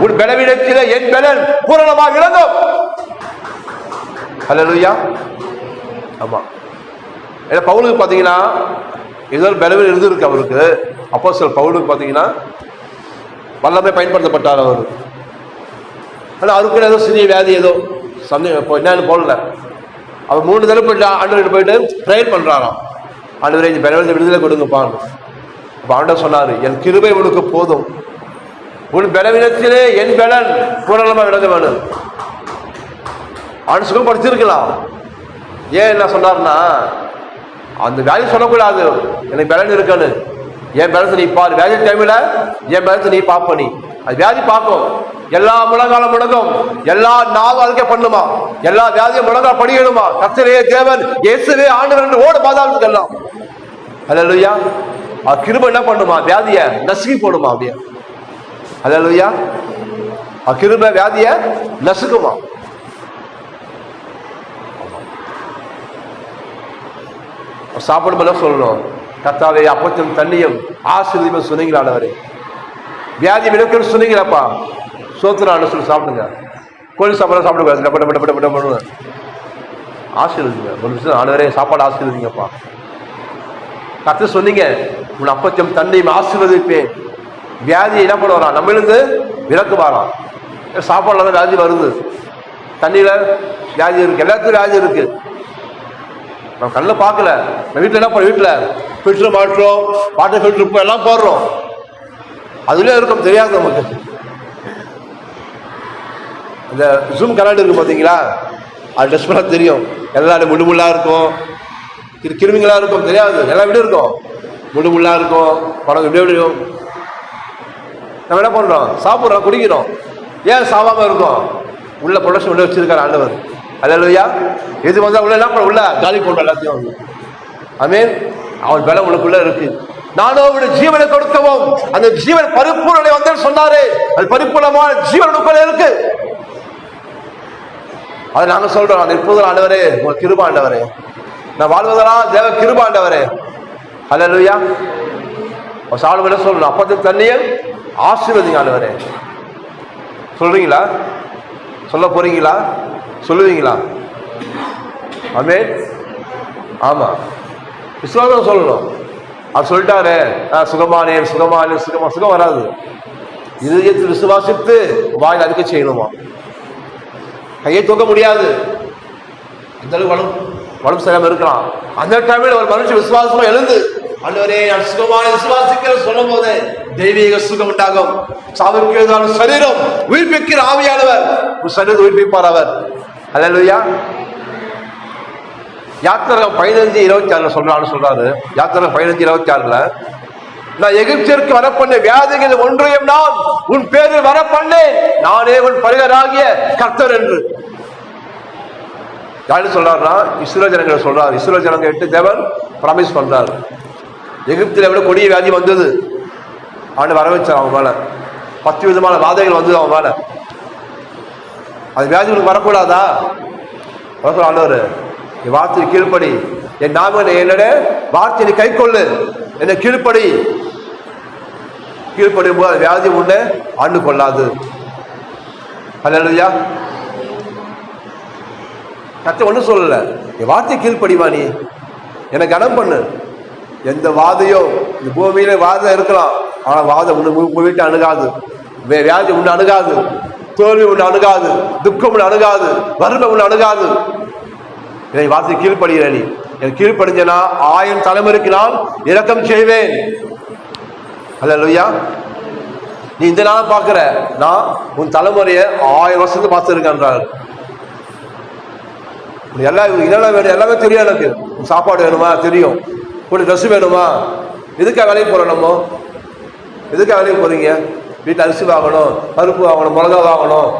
உன் பலவீனத்திலே என் பலன் பூரணமாக விளங்கும். ஹல்லேலூயா. ஆமா, ஏன்னா பவுலுக்கு பாத்தீங்கன்னா ஏதோ பலவீனம் இருந்திருக்கு அவருக்கு. அப்போஸ்தலர் பவுலுக்கு பாத்தீங்கன்னா வல்லமை பயன்படுத்தப்பட்டார் அவர். ஆனா அவருக்கு ஏதோ சிறிய வியாதி ஏதோ சந்தேகம் என்னன்னு போடல. அவர் 3 தடவை போயிட்டு ஆண்டவர்கிட்ட போயிட்டு ப்ரேயர் பண்றாராம். ஆண்டவரே இந்த பலவீனத்தை விடுதலை கொடுங்கப்பான்னு. அப்ப ஆண்டவர் சொன்னாரு, என் கிருபை உனக்கு போதும், உன் பலவீனத்திலே என் பலன் பூரணமா விளங்க வேணும். ஆண்டு சுகப்படுத்திருக்கலாம். ஏன் என்ன சொன்னார்னா, அந்த வியாதி சொல்லக்கூடாது எனக்கு பலன் இருக்குன்னு. என் பலத்தை நீ பாரு, வியாதி டைம்ல என் பலத்தை நீ பாப்ப. நீ அது வியாதி பார்க்கும், எல்லா முழங்காலம் முடங்கும், எல்லா நாவு அழுக்க பண்ணுமா, எல்லா வியாதியும் முழங்கால் படிக்கணுமா, கர்த்தரே தேவன் இயேசுவே ஆண்டவர் என்று ஓடு பாதாளத்துக்கு எல்லாம். ஹல்லேலூயா. கிருபை என்ன பண்ணுமா, வியாதிய நசுக்கி போடுமா அப்படியே. ஹல்லேலூயா. கிருபை வியாதிய நசுக்குமா. சாப்பிடும் போது சொல்லணும், கர்த்தாவே அப்பத்தையும் தண்ணியும் ஆசீர்வதியும் சொன்னீங்களானவரே, வியாதி விளக்குன்னு சொன்னீங்களப்பா, சோத்துறான்னு சொல்லி சாப்பிடுங்க. கோழி சாப்பாடு சாப்பிடுங்க, ஆசீர்வதிங்க. ஒரு விஷயம் ஆண்டவரே சாப்பாடு ஆசீர்வதிங்கப்பா. கர்த்தர் சொன்னீங்க, உன் அப்பத்தையும் தண்ணியும் ஆசீர்வதிப்பேன். வியாதி என்ன பண்ணுவாராம், நம்மளிருந்து விலக்கு வாராம். சாப்பாடுல தான் வியாதி வருது, தண்ணியில வியாதி இருக்கு, எல்லாத்துக்கும் வியாதி இருக்கு. நம்ம கண்ணில் பார்க்கல. நம்ம வீட்டில் என்ன பண்ண, வீட்டில் ஃபில்டர் மாட்டுறோம், வாட்டர் ஃபில்டர் எல்லாம் போடுறோம், அதுலேயே இருக்கும், தெரியாது நமக்கு. இந்த ஜூம் கரண்ட் இருக்கு பார்த்தீங்களா, அது டெஸ்ட் பண்ணா தெரியும். எல்லாரும் முள்ளுமுள்ளா இருக்கும், கிருமிங்களா இருக்கும், தெரியாது. எல்லாம் விட இருக்கும், முள்ளுமுள்ளா இருக்கும், படம் இப்படி விடும். நம்ம என்ன பண்றோம், சாப்பிட்றோம், குடிக்கிறோம். ஏன் சாவாம இருக்கும், உள்ள ப்ரொடக்ஷன் உள்ள வச்சிருக்காரு ஆண்டவர். ஹல்லேலூயா. எது வந்தா உள்ள என்ன பண்ண, உள்ள காலி போடுற எல்லாத்தையும் வந்து. ஆமென். அவன் பலம் உனக்குள்ள இருக்கு. நானும் அவருடைய ஜீவனை கொடுக்கவும் அந்த ஜீவன் பரிபூரணை வந்து சொன்னாரு. அது பரிபூர்ணமான ஜீவன் உனக்குள்ள இருக்கு. அது நாங்க சொல்றோம், அந்த இப்போது ஆண்டவரே உங்க கிருபை ஆண்டவரே, நான் வாழ்வதெல்லாம் தேவ கிருபை ஆண்டவரே. ஹல்லேலூயா. சாலமோன் என்ன சொல்லணும், அப்பத்தையும் தண்ணியும் ஆசீர்வதிங்க ஆண்டவரே. சொல்றீங்களா, சொல்ல போறீங்களா, சொல்லுவீங்களா? ஆமென். ஆமா, விசுவாசம் சொல்லணும். அது சொல்லிட்டாரு, சுகமானேன் சுகமானேன் சுகம் வராது. இதயத்தில் விசுவாசித்து வாயில் அதுக்கு செய்யணுமா, கையை தூக்க முடியாது. அந்த அளவுக்கு உடம்பு சரியாம இருக்கலாம். அந்த டைமில் ஒரு மனுஷன் விசுவாசமா எழுந்து ஆண்டவரே நான் சுகமான விசுவாசிக்கிற சொல்லும் போது தெய்வீக சுகம் உண்டாகும். சாவிற்கு எழுதாலும் சரீரம் உயிர்ப்பிக்கிற ஆவியானவர் ஒரு சரீரத்தை உயிர்ப்பிப்பார் அவர். ஹல்லேலூயா. யாத்திரை 15:26 சொல்றாரு. யாத்திரை 15:26 நான் எகிப்திற்கு வரப்பண்ண வியாதிகள் ஒன்றையும் நான் உன் பேரில் வரப்பண்ணேன், நானே உன் பரிகாராகிய கர்த்தர் என்று. யாரு சொல்றாருன்னா இஸ்ரேல் ஜனங்களை சொல்றாரு. இஸ்ரேல் ஜனங்கிட்ட தேவன் ப்ராமிஸ் பண்றாரு. எகிப்தில் எவ்வளவு கொடிய வியாதி வந்தது, அவனை வர வச்சார். அவன் மேல 10 விதமான வாதைகள் வந்தது அவன் மேல. அது வியாதி உனக்கு வரக்கூடாதா? ஆண்டவர் என் வார்த்தை கீழ்ப்படி, என் நாம என்னோட வார்த்தையை கை கொள்ளு, என்னை கீழ்ப்படி. கீழ்ப்படியும் போது வியாதி உன்னை ஆண்டு கொள்ளாது. அல்லேலூயா. கர்த்தர் ஒன்றும் சொல்லல, என் வார்த்தை கீழ்ப்படிவா, நீ எனக்கு கனம் பண்ணு. எந்த வாதையோ இந்த பூமியில வாதம் இருக்கலாம், ஆனா வாதம் உங்க வீட்டை அணுகாது, வியாதி உன்னை அணுகாது, தோல்வி உன்னை அணுகாது, துக்கம் உன்னை அணுகாது, வறுமை உன்னை அணுகாது. என்னை வார்த்தை கீழ்ப்படுகிற நீ எனக்கு கீழ்ப்படிஞ்சனா 1000 தலைமுறைக்கு நான் இரக்கம் செய்வேன். அல்லேலூயா. நீ இந்த நாள பாக்குற, நான் உன் தலைமுறையை 1000 வருஷத்துக்கு பார்த்துருக்கேன்றார். என்னெல்லாம் வேணும் எல்லாமே தெரியும் எனக்கு. சாப்பாடு வேணுமா தெரியும், கூட ட்ரெஸ் வேணுமா, எதுக்காக வேலைக்கு போறோம், நம்ம எதுக்காக வேலைக்கு போறீங்க? வீட்டில் அரிசி வாங்கணும், பருப்பு வாங்கணும், மிளகா வாங்கணும்,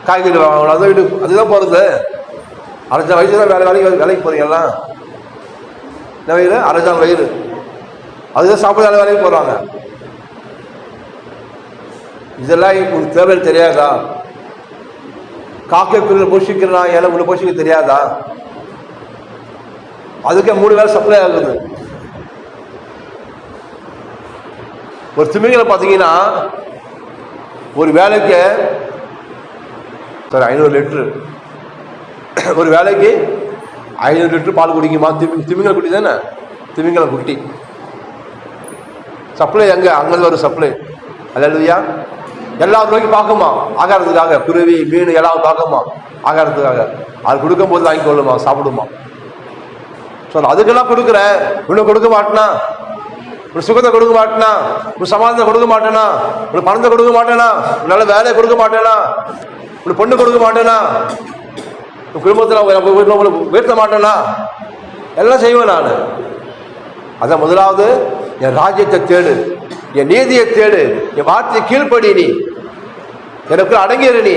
காய்கறி வாங்கணும், அதுதான் போறது. அரைஜான் வயசு தான் வேலைக்கு போறீங்களா? என்ன வயிறு? அரைஜான் வயிறு, அதுதான் சாப்பிட வேலைக்கு போறாங்க. இதெல்லாம் உங்களுக்கு தேவை தெரியாதா? காக்கைக்குள்ள போஷிக்கிறான், ஏன்னா உள்ள போஷிக்க தெரியாதா? அதுக்கே 3 வேலை சப்ளை ஆகுது. ஒரு திமிங்கல பாத்தீங்கன்னா ஒரு வேலைக்கு 500 லிட்டரு, ஒரு வேலைக்கு 500 லிட்டர் பால் குடிக்குமா? திமிங்கல குட்டி தானே, திமிங்கல குட்டி. சப்ளை எங்க? அங்கே ஒரு சப்ளை. அல்லேலூயா. எல்லாரும் நோக்கி பார்க்குமா ஆகாரத்துக்காக, குருவி மீன் எல்லாம் பார்க்குமா ஆகாரத்துக்காக. அது கொடுக்கும் போது வாங்கி கொள்ளுமா, சாப்பிடுமா. சொல்ல அதுக்கெல்லாம் கொடுக்குறேன், உன்னை கொடுக்க மாட்டேனா? உன் சுகத்தை கொடுக்க மாட்டேனா? உன் சமாதானத்தை கொடுக்க மாட்டேனா? உன் பணத்தை கொடுக்க மாட்டேனா? நல்ல வேலையை கொடுக்க மாட்டேனா? உன் பொண்ணு கொடுக்க மாட்டேனா? உன் குடும்பத்தில் வீழ்த்த மாட்டேனா? எல்லாம் செய்வேன் நான். அதான் முதலாவது, என் ராஜ்யத்தை தேடு, என் நீதியை தேடு, என் வார்த்தையை கீழ்ப்படி, நீ எனக்கு அடங்கிற நீ.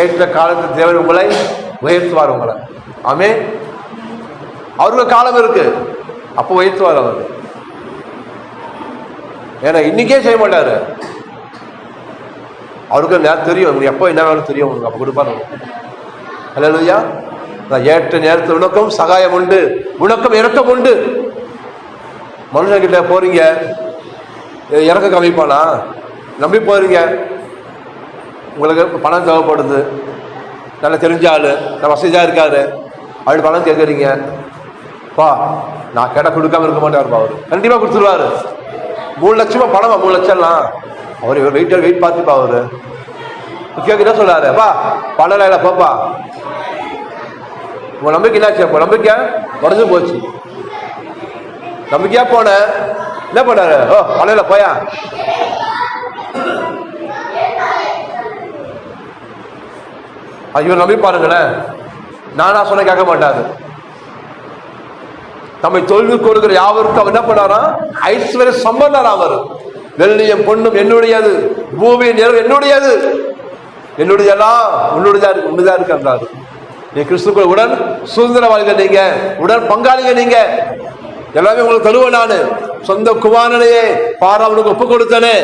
ஏற்ற காலத்தில் தேவன் உங்களை உயர்த்துவார். உங்களை ஆமென். அவருக்கு காலம் இருக்கு, அப்போ உயர்த்துவார் அவர். ஏன்னா இன்னைக்கே செய்ய மாட்டாரு, அவருக்கு நேரம் தெரியும், உங்களுக்கு எப்போ என்ன வேணும் தெரியும், உங்களுக்கு அப்போ கொடுப்பாரு. அல்லேலூயா. ஏற்ற நேரத்தில் உனக்கும் சகாயம் உண்டு, உனக்கும் இரக்கம் உண்டு. மனுஷன்கிட்ட போறீங்க, இறக்க கமிப்பானா? நம்பி போறீங்க, உங்களுக்கு பணம் தேவைப்படுது, நல்லா தெரிஞ்ச ஆளு, நான் வசதியாக இருக்காரு, அப்படி பணம் கேட்குறீங்க. பா நான் கேட்டால் கொடுக்காம இருக்க மாட்டாருப்பா, அவர் கண்டிப்பாக கொடுத்துருவாரு. 3 லட்சமா பணமா? 3 லட்சம்லாம் அவர் வெயிட் பார்த்துப்பா. அவரு கேட்க சொல்றாரு, பா பணம் இல்லை பாப்பா. உங்க நம்பிக்கை என்னாச்சு? அப்போ நம்பிக்கை உடஞ்சு போச்சு. நம்பிக்கையா போன என்ன பண்ணாரு? ஓ பணம் போயா. இவர் நம்பி பாருங்களேன், நானா சொன்ன கேட்க மாட்டாரு. நம்மை தோல்வி கொடுக்கிற யாவருக்கும் அவர் என்ன பண்ணாரா? ஐஸ்வர்ய சம்பந்தர். அவர் வெள்ளியும் பொண்ணும் என்னுடையது, பூமியின் நிலம் என்னுடையது, என்னுடையெல்லாம் உன்னுடையதா இருக்கின்றாரு. நீ கிறிஸ்துக்குள் உடன் சுதந்திரவாளிகள், நீங்க உடன் பங்காளிங்க, நீங்க எல்லாமே உங்களுக்கு தருவேன். நான் சொந்த குமாரனையே பாராவனுக்கு ஒப்பு கொடுத்தனே,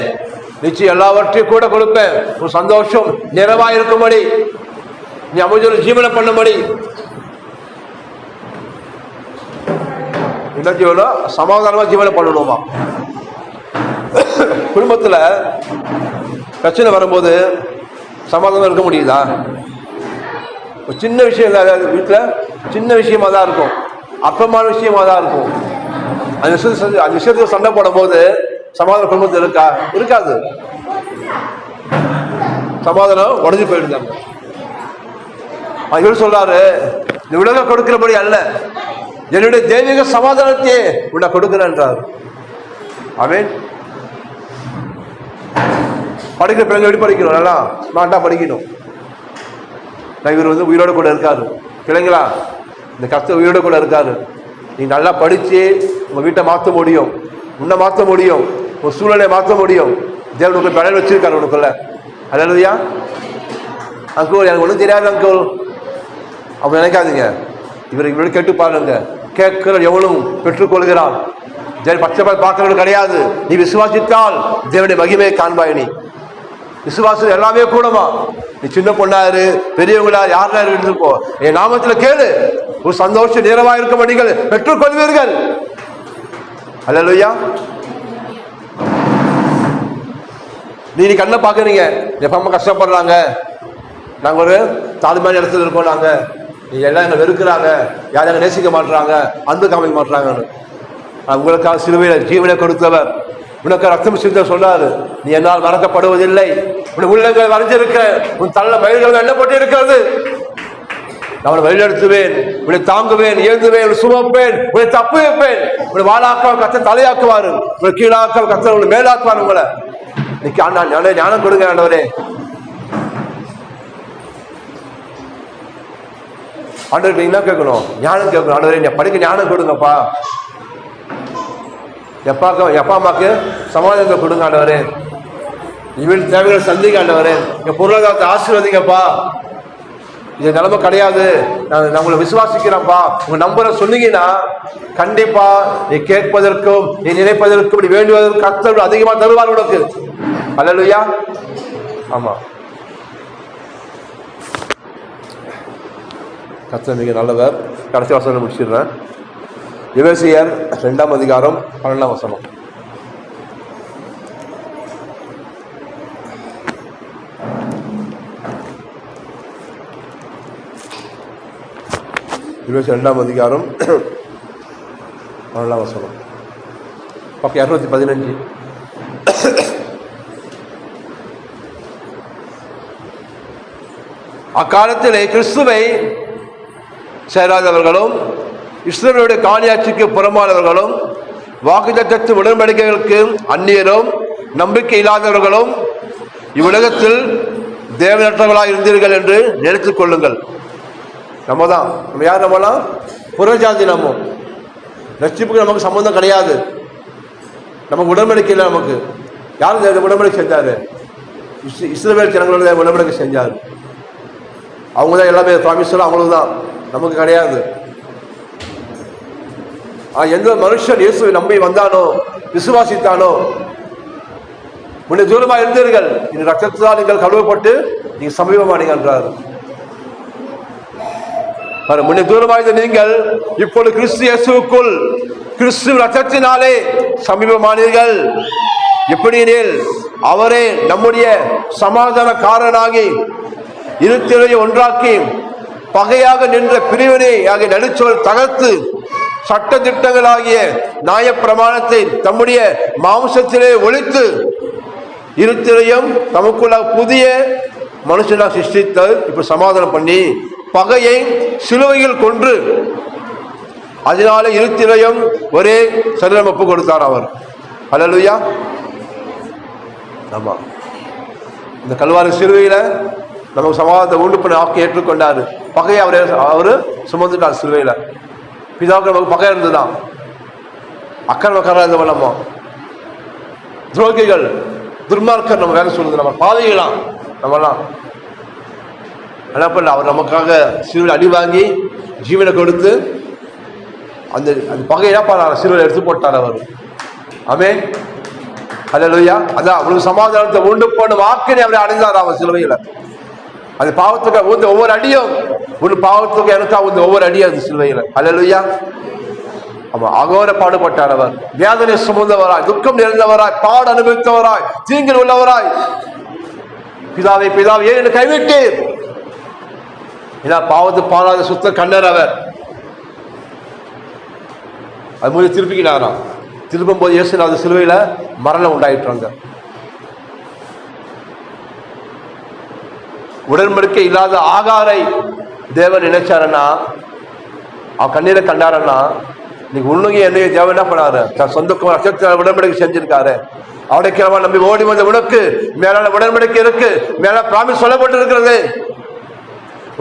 நிச்சயம் எல்லாவற்றையும் கூட கொடுப்பேன். ஒரு சந்தோஷம் நிறைவா இருக்கும்படி, நீ அமைச்சர் ஜீவனை பண்ணும்படி. என்ன ஜீவனம்? சமாதானமா ஜீவனை பண்ணணுமா? குடும்பத்துல பிரச்சனை வரும்போது சமாதானம் இருக்க முடியுதா? ஒரு சின்ன விஷயம், வீட்டுல சின்ன விஷயமா தான் இருக்கும், அற்பமான விஷயமா தான் இருக்கும். அந்த விஷயத்துக்கு சண்டை போடும் போது சமாதான குடும்பத்தில் இருக்கா? இருக்காது. சமாதானம் உடஞ்சு போயிடுதாங்க. இவர் சொல்றாரு, இந்த உலகம் கொடுக்கிறபடி அல்ல, என்னுடைய தெய்வீக சமாதானத்தையே உன்னை கொடுக்கிறேன்றார். ஆமென். படிக்கிற பிள்ளைங்க எப்படி படிக்கணும்? நல்லா ஸ்மார்ட்டா படிக்கணும். இவர் உயிரோடு கூட இருக்காரு. பிள்ளைங்களா, இந்த கஷ்டம் உயிரோடு கூட இருக்காரு. நீ நல்லா படிச்சு உங்க வீட்டை மாற்ற முடியும், உன்னை மாற்ற முடியும், ஒரு சூழ்நிலையை மாற்ற முடியும். தேவன் உங்களுக்கு பலன் வச்சிருக்காரு உனக்குள்ள. அல்லேலூயா. அங்கிள் எனக்கு ஒன்றும் தெரியாது அங்கிள், அப்படி நினைக்காதீங்க. இவரை கேட்டு பாருங்க, கேட்கிற எவனும் பெற்றுக்கொள்கிறான். பச்சைப்பால் பார்க்கறது கிடையாது. நீ விசுவாசித்தால் தேவனுடைய மகிமையை காண்பாய். நீ விசுவாசம் எல்லாமே கூடமா. நீ சின்ன பொண்ணாரு பெரியவங்களா யாரா இருப்போ என் நாமத்துல கேளு, ஒரு சந்தோஷம் நேரமா இருக்க மாட்டீங்கள், பெற்றுக்கொள்வீர்கள். அல்லேலூயா. நீ கண்ணை பாக்குறீங்க, எப்ப அம்மா கஷ்டப்படுறாங்க, நாங்க ஒரு தாழ்மையான இடத்துல இருக்கோம், நாங்க எல்லாம் எங்களை வெறுக்கிறாங்க, யாரும் எங்க நேசிக்க மாட்டுறாங்க, அன்பு காமிக்க மாட்டுறாங்கன்னு. உங்களுக்காக சிலுவையில் ஜீவனை கொடுத்தவர், உனக்கு ரத்தம் சிந்த சொன்னாரு, நீ என்னால் மறக்கப்படுவதில்லை, உன் உள்ளங்கள் வரைஞ்சிருக்க, உன் தள்ள மயில்கள் எண்ணப்பட்டு இருக்கிறது, நான் வழிநடத்துவேன், உன்னை தாங்குவேன், ஏந்துவேன், சுமப்பேன், உன்னை தப்பு வைப்பேன். உன்னை வாழாக்கால் கத்த தலையாக்குவாரு, உங்களை கீழாக்கால் கத்த உங்களை மேலாக்குவார். உங்களை இன்னைக்கு ஞானம் கொடுங்க ஆண்டவரே. ஆண்டவர் நீங்க என்ன கேட்கணும்? ஞானம் கேட்கணும். ஆண்டவரே நீ படிக்க ஞானம் கொடுங்கப்பா. எப்பா அம்மாக்கு சமாதானத்தை கொடுங்க ஆண்டவரே. இவன் தேவைகளை சந்திக்க ஆண்டவரே. என் பொருளாதாரத்தை ஆசீர்வதிங்கப்பா. இது நிலைமை கிடையாது, நான் உங்களை விசுவாசிக்கிறேன்ப்பா, உங்க நம்பரை சொன்னீங்கன்னா கண்டிப்பா நீ கேட்பதற்கும் நீ நினைப்பதற்கும் நீ வேண்டுவதற்கு கர்த்தர் அதிகமா தருவார் உனக்கு. அல்லேலூயா. ஆமா, கர்த்தர் மிக நல்லவர். கடைசி வசனம் முடிச்சிடுறேன். எபேசியர் 2ஆம் அதிகாரம் 12ஆம் வசனம். எபேசியர் 2ஆம் அதிகாரம் 12ஆம் வசனம். பக்கம் 215. அக்காலத்திலே கிறிஸ்துவை சேராதவர்களும் இஸ்ரவேலுடைய காணியாட்சிக்கு புறமானவர்களும் வாக்குத்தத்தத்தின் உடன்படிக்கைகளுக்கு அந்நியரும் நம்பிக்கை இல்லாதவர்களும் இவ்வுலகத்தில் தேவனற்றவர்களாக இருந்தீர்கள் என்று நினைத்துக் கொள்ளுங்கள். நம்ம தான், நம்ம யார்? நம்மலாம் புறஜாதி. நம்ம ரட்சிப்புக்கு நமக்கு சம்பந்தம் கிடையாது. நமக்கு உடன்படிக்கை இல்லை. நமக்கு யார் உடன்படிக்கை செஞ்சாரு? இஸ்ரவேல் ஜனங்களோட உடன்படிக்கை செஞ்சார். அவங்க தான் எல்லாமே பிராமிஸ்லாம், அவங்களுக்கு தான், நமக்கு கிடையாது. எந்த மனுஷன் இயேசுவை நம்பி வந்தானோ, விசுவாசித்தானோ, முன்னே தூரமாக இருந்தீர்கள், இந்த ரத்தத்தால் நீங்கள் கழுவப்பட்டு நீங்க சமீபமானீங்க என்றார். முன்னே தூரமாக நீங்கள் இப்பொழுது கிறிஸ்து இயேசுவுக்குள் கிறிஸ்து ரத்தத்தினாலே சமீபமானீர்கள். எப்படியெனில் அவரே நம்முடைய சமாதானக்காரனாகி இருத்திரையை ஒன்றாக்கி பகையாக நின்ற பிரிவினை ஆகிய நடுச்சோல் தகர்த்து சட்ட திட்டங்களாகிய நியாய பிரமாணத்தை தம்முடைய மாம்சத்திலே ஒழித்து இருத்திரையும் தமக்குள்ள புதிய மனுஷனாக சிருஷ்டித்து இப்ப சமாதானம் பண்ணி பகையை சிலுவையில் கொன்று அதனால இருத்திரையும் ஒரே சரீரம் ஒப்பு கொடுத்தார் அவர். அல்லேலூயா. ஆமா, இந்த கல்வாரி சிலுவையில நமக்கு சமாதானத்தை உண்டு பண்ணி ஆக்கி ஏற்றுக்கொண்டாரு. பகையை அவரு சுமந்துட்டார் சிலுவையில. பிதாவுக்கு நமக்கு பகை இருந்துதான், அக்கிரமக்காரா இருந்த வல்லமா, துரோகிகள், துர்மார்க்கர் நம்ம வேலை சொல்லுது, நம்ம பாதைகளாம் நம்மலாம். என்ன பண்ண அவர் நமக்காக சிலுவையில் அடி வாங்கி ஜீவனை கொடுத்து அந்த பகையா பாரு சிலுவையில் எடுத்து போட்டார் அவர். ஆமென். அல்லேலூயா. அதான் அவருக்கு சமாதானத்தை உண்டு பண்ண வாக்கினை அவரை அடைந்தார் அவர் சிலுவையில. அது பாவத்துக்கு ஊந்த ஒவ்வொரு அடியும் ஒரு பாவத்துக்கு எனக்கா ஊந்த ஒவ்வொரு அடியும் அது சிலுவையில. அல்லேலூயா. ஆமா, அகோர பாடுபட்டார் அவர். வேதனை சுமந்தவராய், துக்கம் நிறைந்தவராய், பாடு அனுபவித்தவராய், தீங்கில் உள்ளவராய். பிதாவை ஏன் என்று கைவிட்டீர்? ஏன்னா பாவத்து பாடாத சுத்த கண்ணர் அவர். அது மூலம் திருப்பிக்கிறாராம். திருப்பும் போது இயேசுநாத சிலுவையில மரணம் உண்டாயிட்டாங்க. உடன்படிக்கை இல்லாத ஆகாரை தேவன் நினைச்சாருன்னா, அவன் கண்ணீரை கண்டாரன்னா, நீங்க உண்மையை என்னைய தேவன் என்ன பண்ணாரு? தன் சொந்த உடன்படிக்கை செஞ்சிருக்காரு. அவருடைய கிழமை நம்பி ஓடி வந்த உனக்கு மேலான உடன்படிக்கை இருக்கு, மேல பிராமிஸ் சொல்லப்பட்டு இருக்கிறது.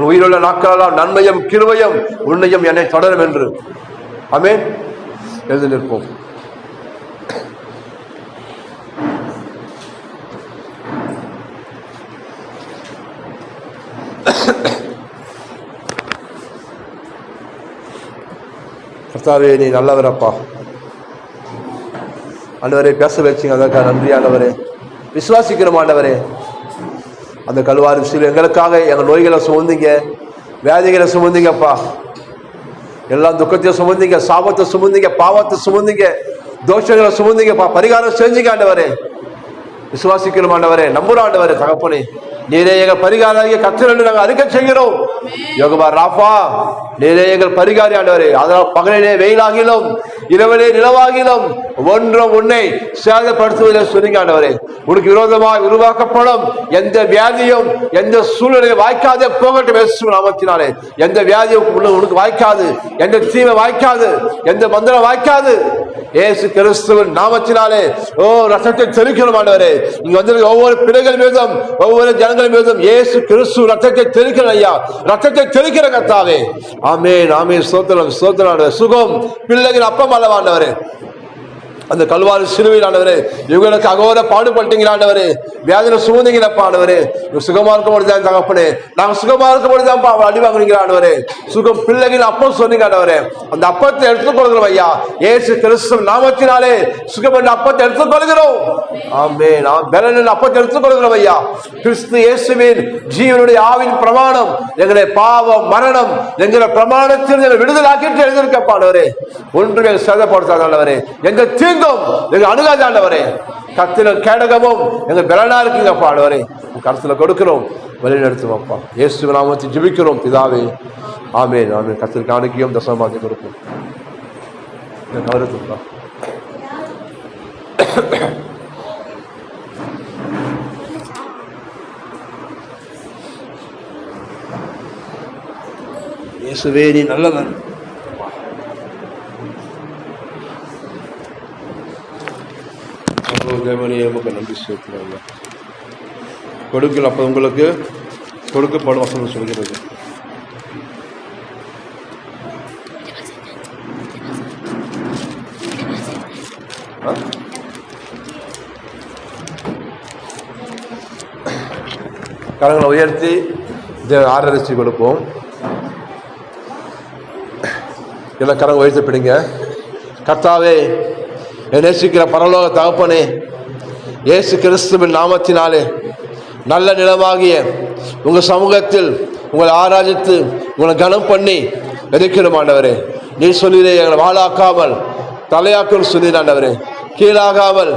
உயிருள்ள நாட்களெல்லாம் நன்மையும் கிருபையும் உண்மையும் என்னை தொடரும் என்று. ஆமென். எழுதி நிற்போம். கர்த்தாவே நீ நல்லவரப்பா. ஆண்டவரே பேச வச்சிங்க, அதற்காக நன்றி ஆண்டவரே. விசுவாசிக்கிறோம் ஆண்டவரே, அந்த கல்வாரி சிலுவை எங்களுக்காக எங்கள் நோய்களை சுமந்தீங்க, வியாதிகளை சுமந்தீங்கப்பா, எல்லா துக்கத்தையும் சுமந்தீங்க, சாபத்தை சுமந்தீங்க, பாவத்தை சுமந்தீங்க, தோஷங்களை சுமந்தீங்கப்பா, பரிகாரம் செஞ்சீங்க ஆண்டவரே. விசுவாசிக்கிறோம் ஆண்டவரே, நம்புறோம் ஆண்டவரே. தகப்பனே நீரே எங்கள் பரிகாரியை கர்த்தர் என்று நாங்கள் அறிக்கை செய்கிறோம். யோகபா ராஃபா, நீரே எங்கள் பரிகாரி ஆண்டவரே. அதனால் பகலிலே வெயிலாகிலும் இரவிலே நிலவாகிலும் ஒன்றும் உன்னை சேதப்படுத்துவதில் சொன்னீங்க ஆண்டவரே. உனக்கு விரோதமாக உருவாக்கப்படும் எந்த வியாதியும் எந்த சூழ்நிலையும் வாய்க்காதே போகட்டும் இயேசு நாமத்தினாலே. எந்த வியாதியும் உனக்கு வாய்க்காது, எந்த தீமை வாய்க்காது, எந்த மந்திரம் வாய்க்காது இயேசு கிறிஸ்துவின் நாமத்தினாலே. ஓ ரத்தத்தை தெளிக்கணும் ஆண்டவரே. இங்க வந்திருக்க ஒவ்வொரு பிள்ளைகள் மீதும் ஒவ்வொரு ஜனங்கள் மீதும் இயேசு கிறிஸ்து ரத்தத்தை தெளிக்கணும் ஐயா, ரத்தத்தை தெளிக்கிற கர்த்தாவே. ஆமென் ஆமென். ஸ்தோத்திரம் ஸ்தோத்திரம். சுகம் பிள்ளைகள் அப்பம் அல்லவாண்டவரே. அந்த கல்வாரி சிலுவையில் ஆண்டவரே இவங்களுக்கு அகோர பாடுபட்டீங்க ஆண்டவரே. வியாதியில சுமந்தீங்களப்பா ஆண்டவரே. சுகமா இருக்க முடியாது தகப்பனே, நாங்க சுகமா இருக்க முடியாதுப்பா அவள் அடி வாங்குறீங்க ஆண்டவரே. சுகம் பிள்ளைகள் அப்பம் சொன்னீங்க ஆண்டவரே. அந்த அப்பத்தை எடுத்துக் கொள்கிறோம் ஐயா, ஏசு கிறிஸ்து நாமத்தினாலே சுகம் என்ற அப்பத்தை எடுத்துக் கொள்கிறோம். ஆமென். நாம் பலனின் அப்பத்தை எடுத்துக் கொள்கிறோம் ஐயா. கிறிஸ்து இயேசுவின் ஜீவனுடைய ஆவின் பிரமாணம் எங்களை பாவம் மரணம் என்கிற பிரமாணத்தில் எங்களை விடுதலாக்கிட்டு எழுதியிருக்கப்பா ஆண்டவரே. ஒன்றுமே சேதப்படுத்தாத ஆண்டவரே, எந்த எங்க அணுகாத ஆண்டவரே. கத்தில கேடகமும் எங்க பலனா இருக்குங்கப்பா ஆண்டவரே. கருத்துல கொடுக்கிறோம், வழி நடத்துவோம்ப்பா. இயேசு நாமத்தில் ஜெபிக்கிறோம் பிதாவே. ஆமென் ஆமென். கத்திற்கு காணிக்கையும் தசமபாகத்தை கொடுப்போம். கவரத்துப்பா. இயேசுவே நீ நல்லவன். நன்றி சொல்லுங்க. கொடுக்கல அப்ப உங்களுக்கு கொடுக்கப்படும் வசனம் சொல்கிறது. கரங்களை உயர்த்தி ஆரரிச்சு கொடுப்போம். எல்லாம் கரங்களை உயர்த்தி பிடிங்க. கர்த்தாவே நேசிக்கிற பரலோக தகப்பனே, இயேசு கிறிஸ்துவின் நாமத்தினாலே நல்ல நிலமாகிய உங்க சமூகத்தில் உங்களை ஆராதித்து உங்களை கனம் பண்ணி இருக்கிறோம் ஆண்டவரே. நீ சொல்லிலே எங்களை வாழாக்காமல் தலையாக்கும் சொல்லிடாண்டவரே, கீழாகாமல்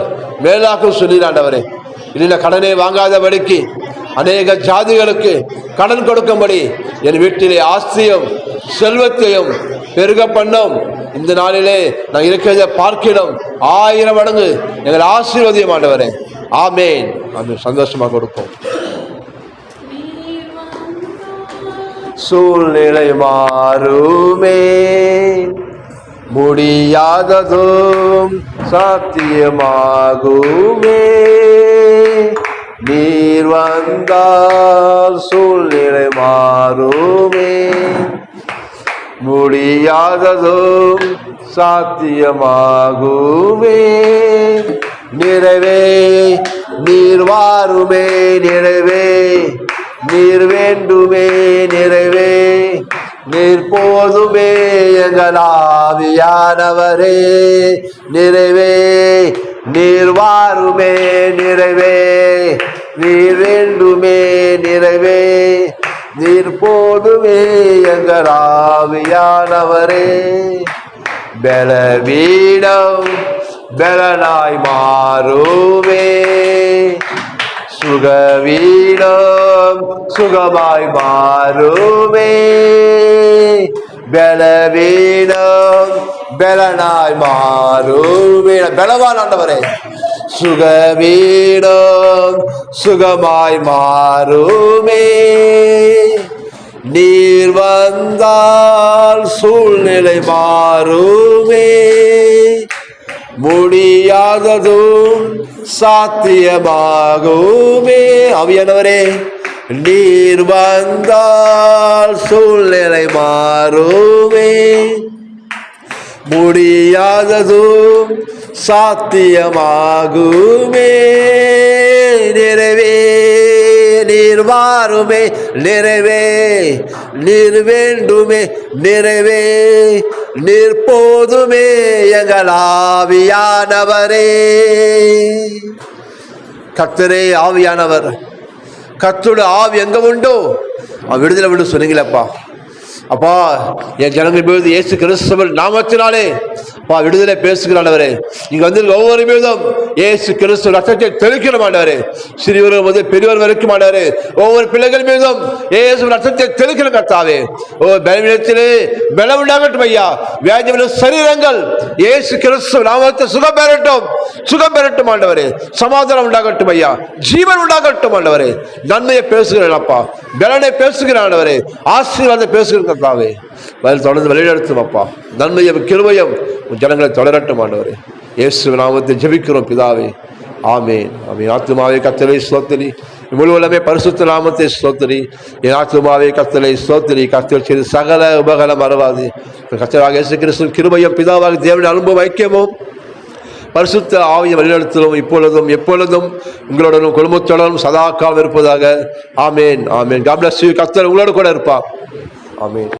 மேலாக்கும் சொல்லிடாண்டவரே. இல்ல கடனை வாங்காதபடிக்கு அநேக ஜாதிகளுக்கு கடன் கொடுக்கும்படி என் வீட்டிலே ஆஸ்தியும் செல்வத்தையும் பெருக பண்ணும். இந்த நாளிலே நான் இருக்கிறத பார்க்கிறோம் 1000 மடங்கு எங்கள் ஆசீர்வதியம் ஆண்டவரே. ஆமென். அது சந்தோஷமா கொடுப்போம். சூழ்நிலை மாறுமே, முடியாததும் சாத்தியமாகுமே. நீர் வந்தால் சூழ்நிலை மாறுமே, முடியாததும் சாத்தியமாகுமே. நிறைவே நீர் வாருமே, நிறைவே நீர் வேண்டுமே, நிறைவே நீர் போதுமே எங்கள் ஆவியானவரே. நிறைவே நீர் வாருமே, நிறைவே நீர் வேண்டுமே, நிறைவே நீர் போதுமே எங்கள் ஆவியானவரே. பலவீனம் பலனாய் மாறுமே, சுகவீனம் சுகமாய் மாறுமே. பலவீனம் பலனாய் மாறுமே. பலவான் ஆண்டவரே, சுகவீனம் சுகமாய் மாறுமே. நீர் வந்தால் சூழ்நிலை மாறுமே, முடியாததும் சாத்தியமாகுமே. ஆவியானவரே, நீர் வந்தால் சூழ்நிலை மாறுமே, முடியாததும் சாத்தியமாகுமே. நிறைவே நீர் வாருமே, நிறைவே நீர் வேண்டுமே, நிறைவே நீர் போதுமே எங்கள் ஆவியானவரே. கர்த்தரே ஆவியானவர். கர்த்தருடைய ஆவி எங்க உண்டோ விடுதலை உண்டு சொன்னீங்களப்பா. அப்பா என் ஜனங்கள் மீது இயேசு கிறிஸ்துவின் நாமத்தினாலே அப்பா விடுதலை பேசுகிறாண்டவரே. நீங்க வந்து ஒவ்வொரு மீதும் இயேசு கிறிஸ்து ரத்தத்தை தெளிக்கணும் ஆண்டவரே. சிறியவர் முதல் பெரியவர் வரைக்கும் ஆண்டவரே ஒவ்வொரு பிள்ளைகள் மீதும் இயேசு ரத்தத்தை தெளிக்கணும் கர்த்தாவே. பலவீனத்திலே பலம் உண்டாகட்டும் ஐயா. வியாதியுள்ள சரீரங்கள் இயேசு கிறிஸ்து நாமத்தை சுகம் பெறட்டும் ஆண்டவரே. சமாதானம் உண்டாகட்டும் ஐயா. ஜீவன் உண்டாகட்டும் ஆண்டவரே. நன்மையை பேசுகிறேன் அப்பா. பலனை பேசுகிறேன் ஆண்டவரே. ஆசீர்வாதத்தை பேசுகிறேன் கர்த்தாவே. தொடர்ந்து வழிநடத்தும் அப்பா. நன்மையும் கிருபையும் ஜனங்களை தொடரட்டும் ஆண்டவரே. இயேசு நாமத்தை ஜெபிக்கிறோம் பிதாவே. ஆமென் ஆமென். ஆத்துமாவே கர்த்தரை ஸ்தோத்திரி. முழுவதுமே பரிசுத்த நாமத்தை ஸ்தோத்திரி. என் ஆத்துமாவே கர்த்தரை ஸ்தோத்திரி. கர்த்தர் செய்த சகல உபகலம் மறவாது. கர்த்தராக இயேசு கிறிஸ்துவின் கிருபையும் பிதாவாக தேவனுடைய அனுபவம் ஐக்கியமும் பரிசுத்த ஆவியை வழிநடத்தலும் இப்பொழுதும் எப்பொழுதும் உங்களுடனும் குடும்பத்துடனும் சதா காலம் இருப்பதாக. ஆமென் ஆமென். God bless you. கர்த்தர் உங்களோடு கூட இருப்பார். ஆமென்.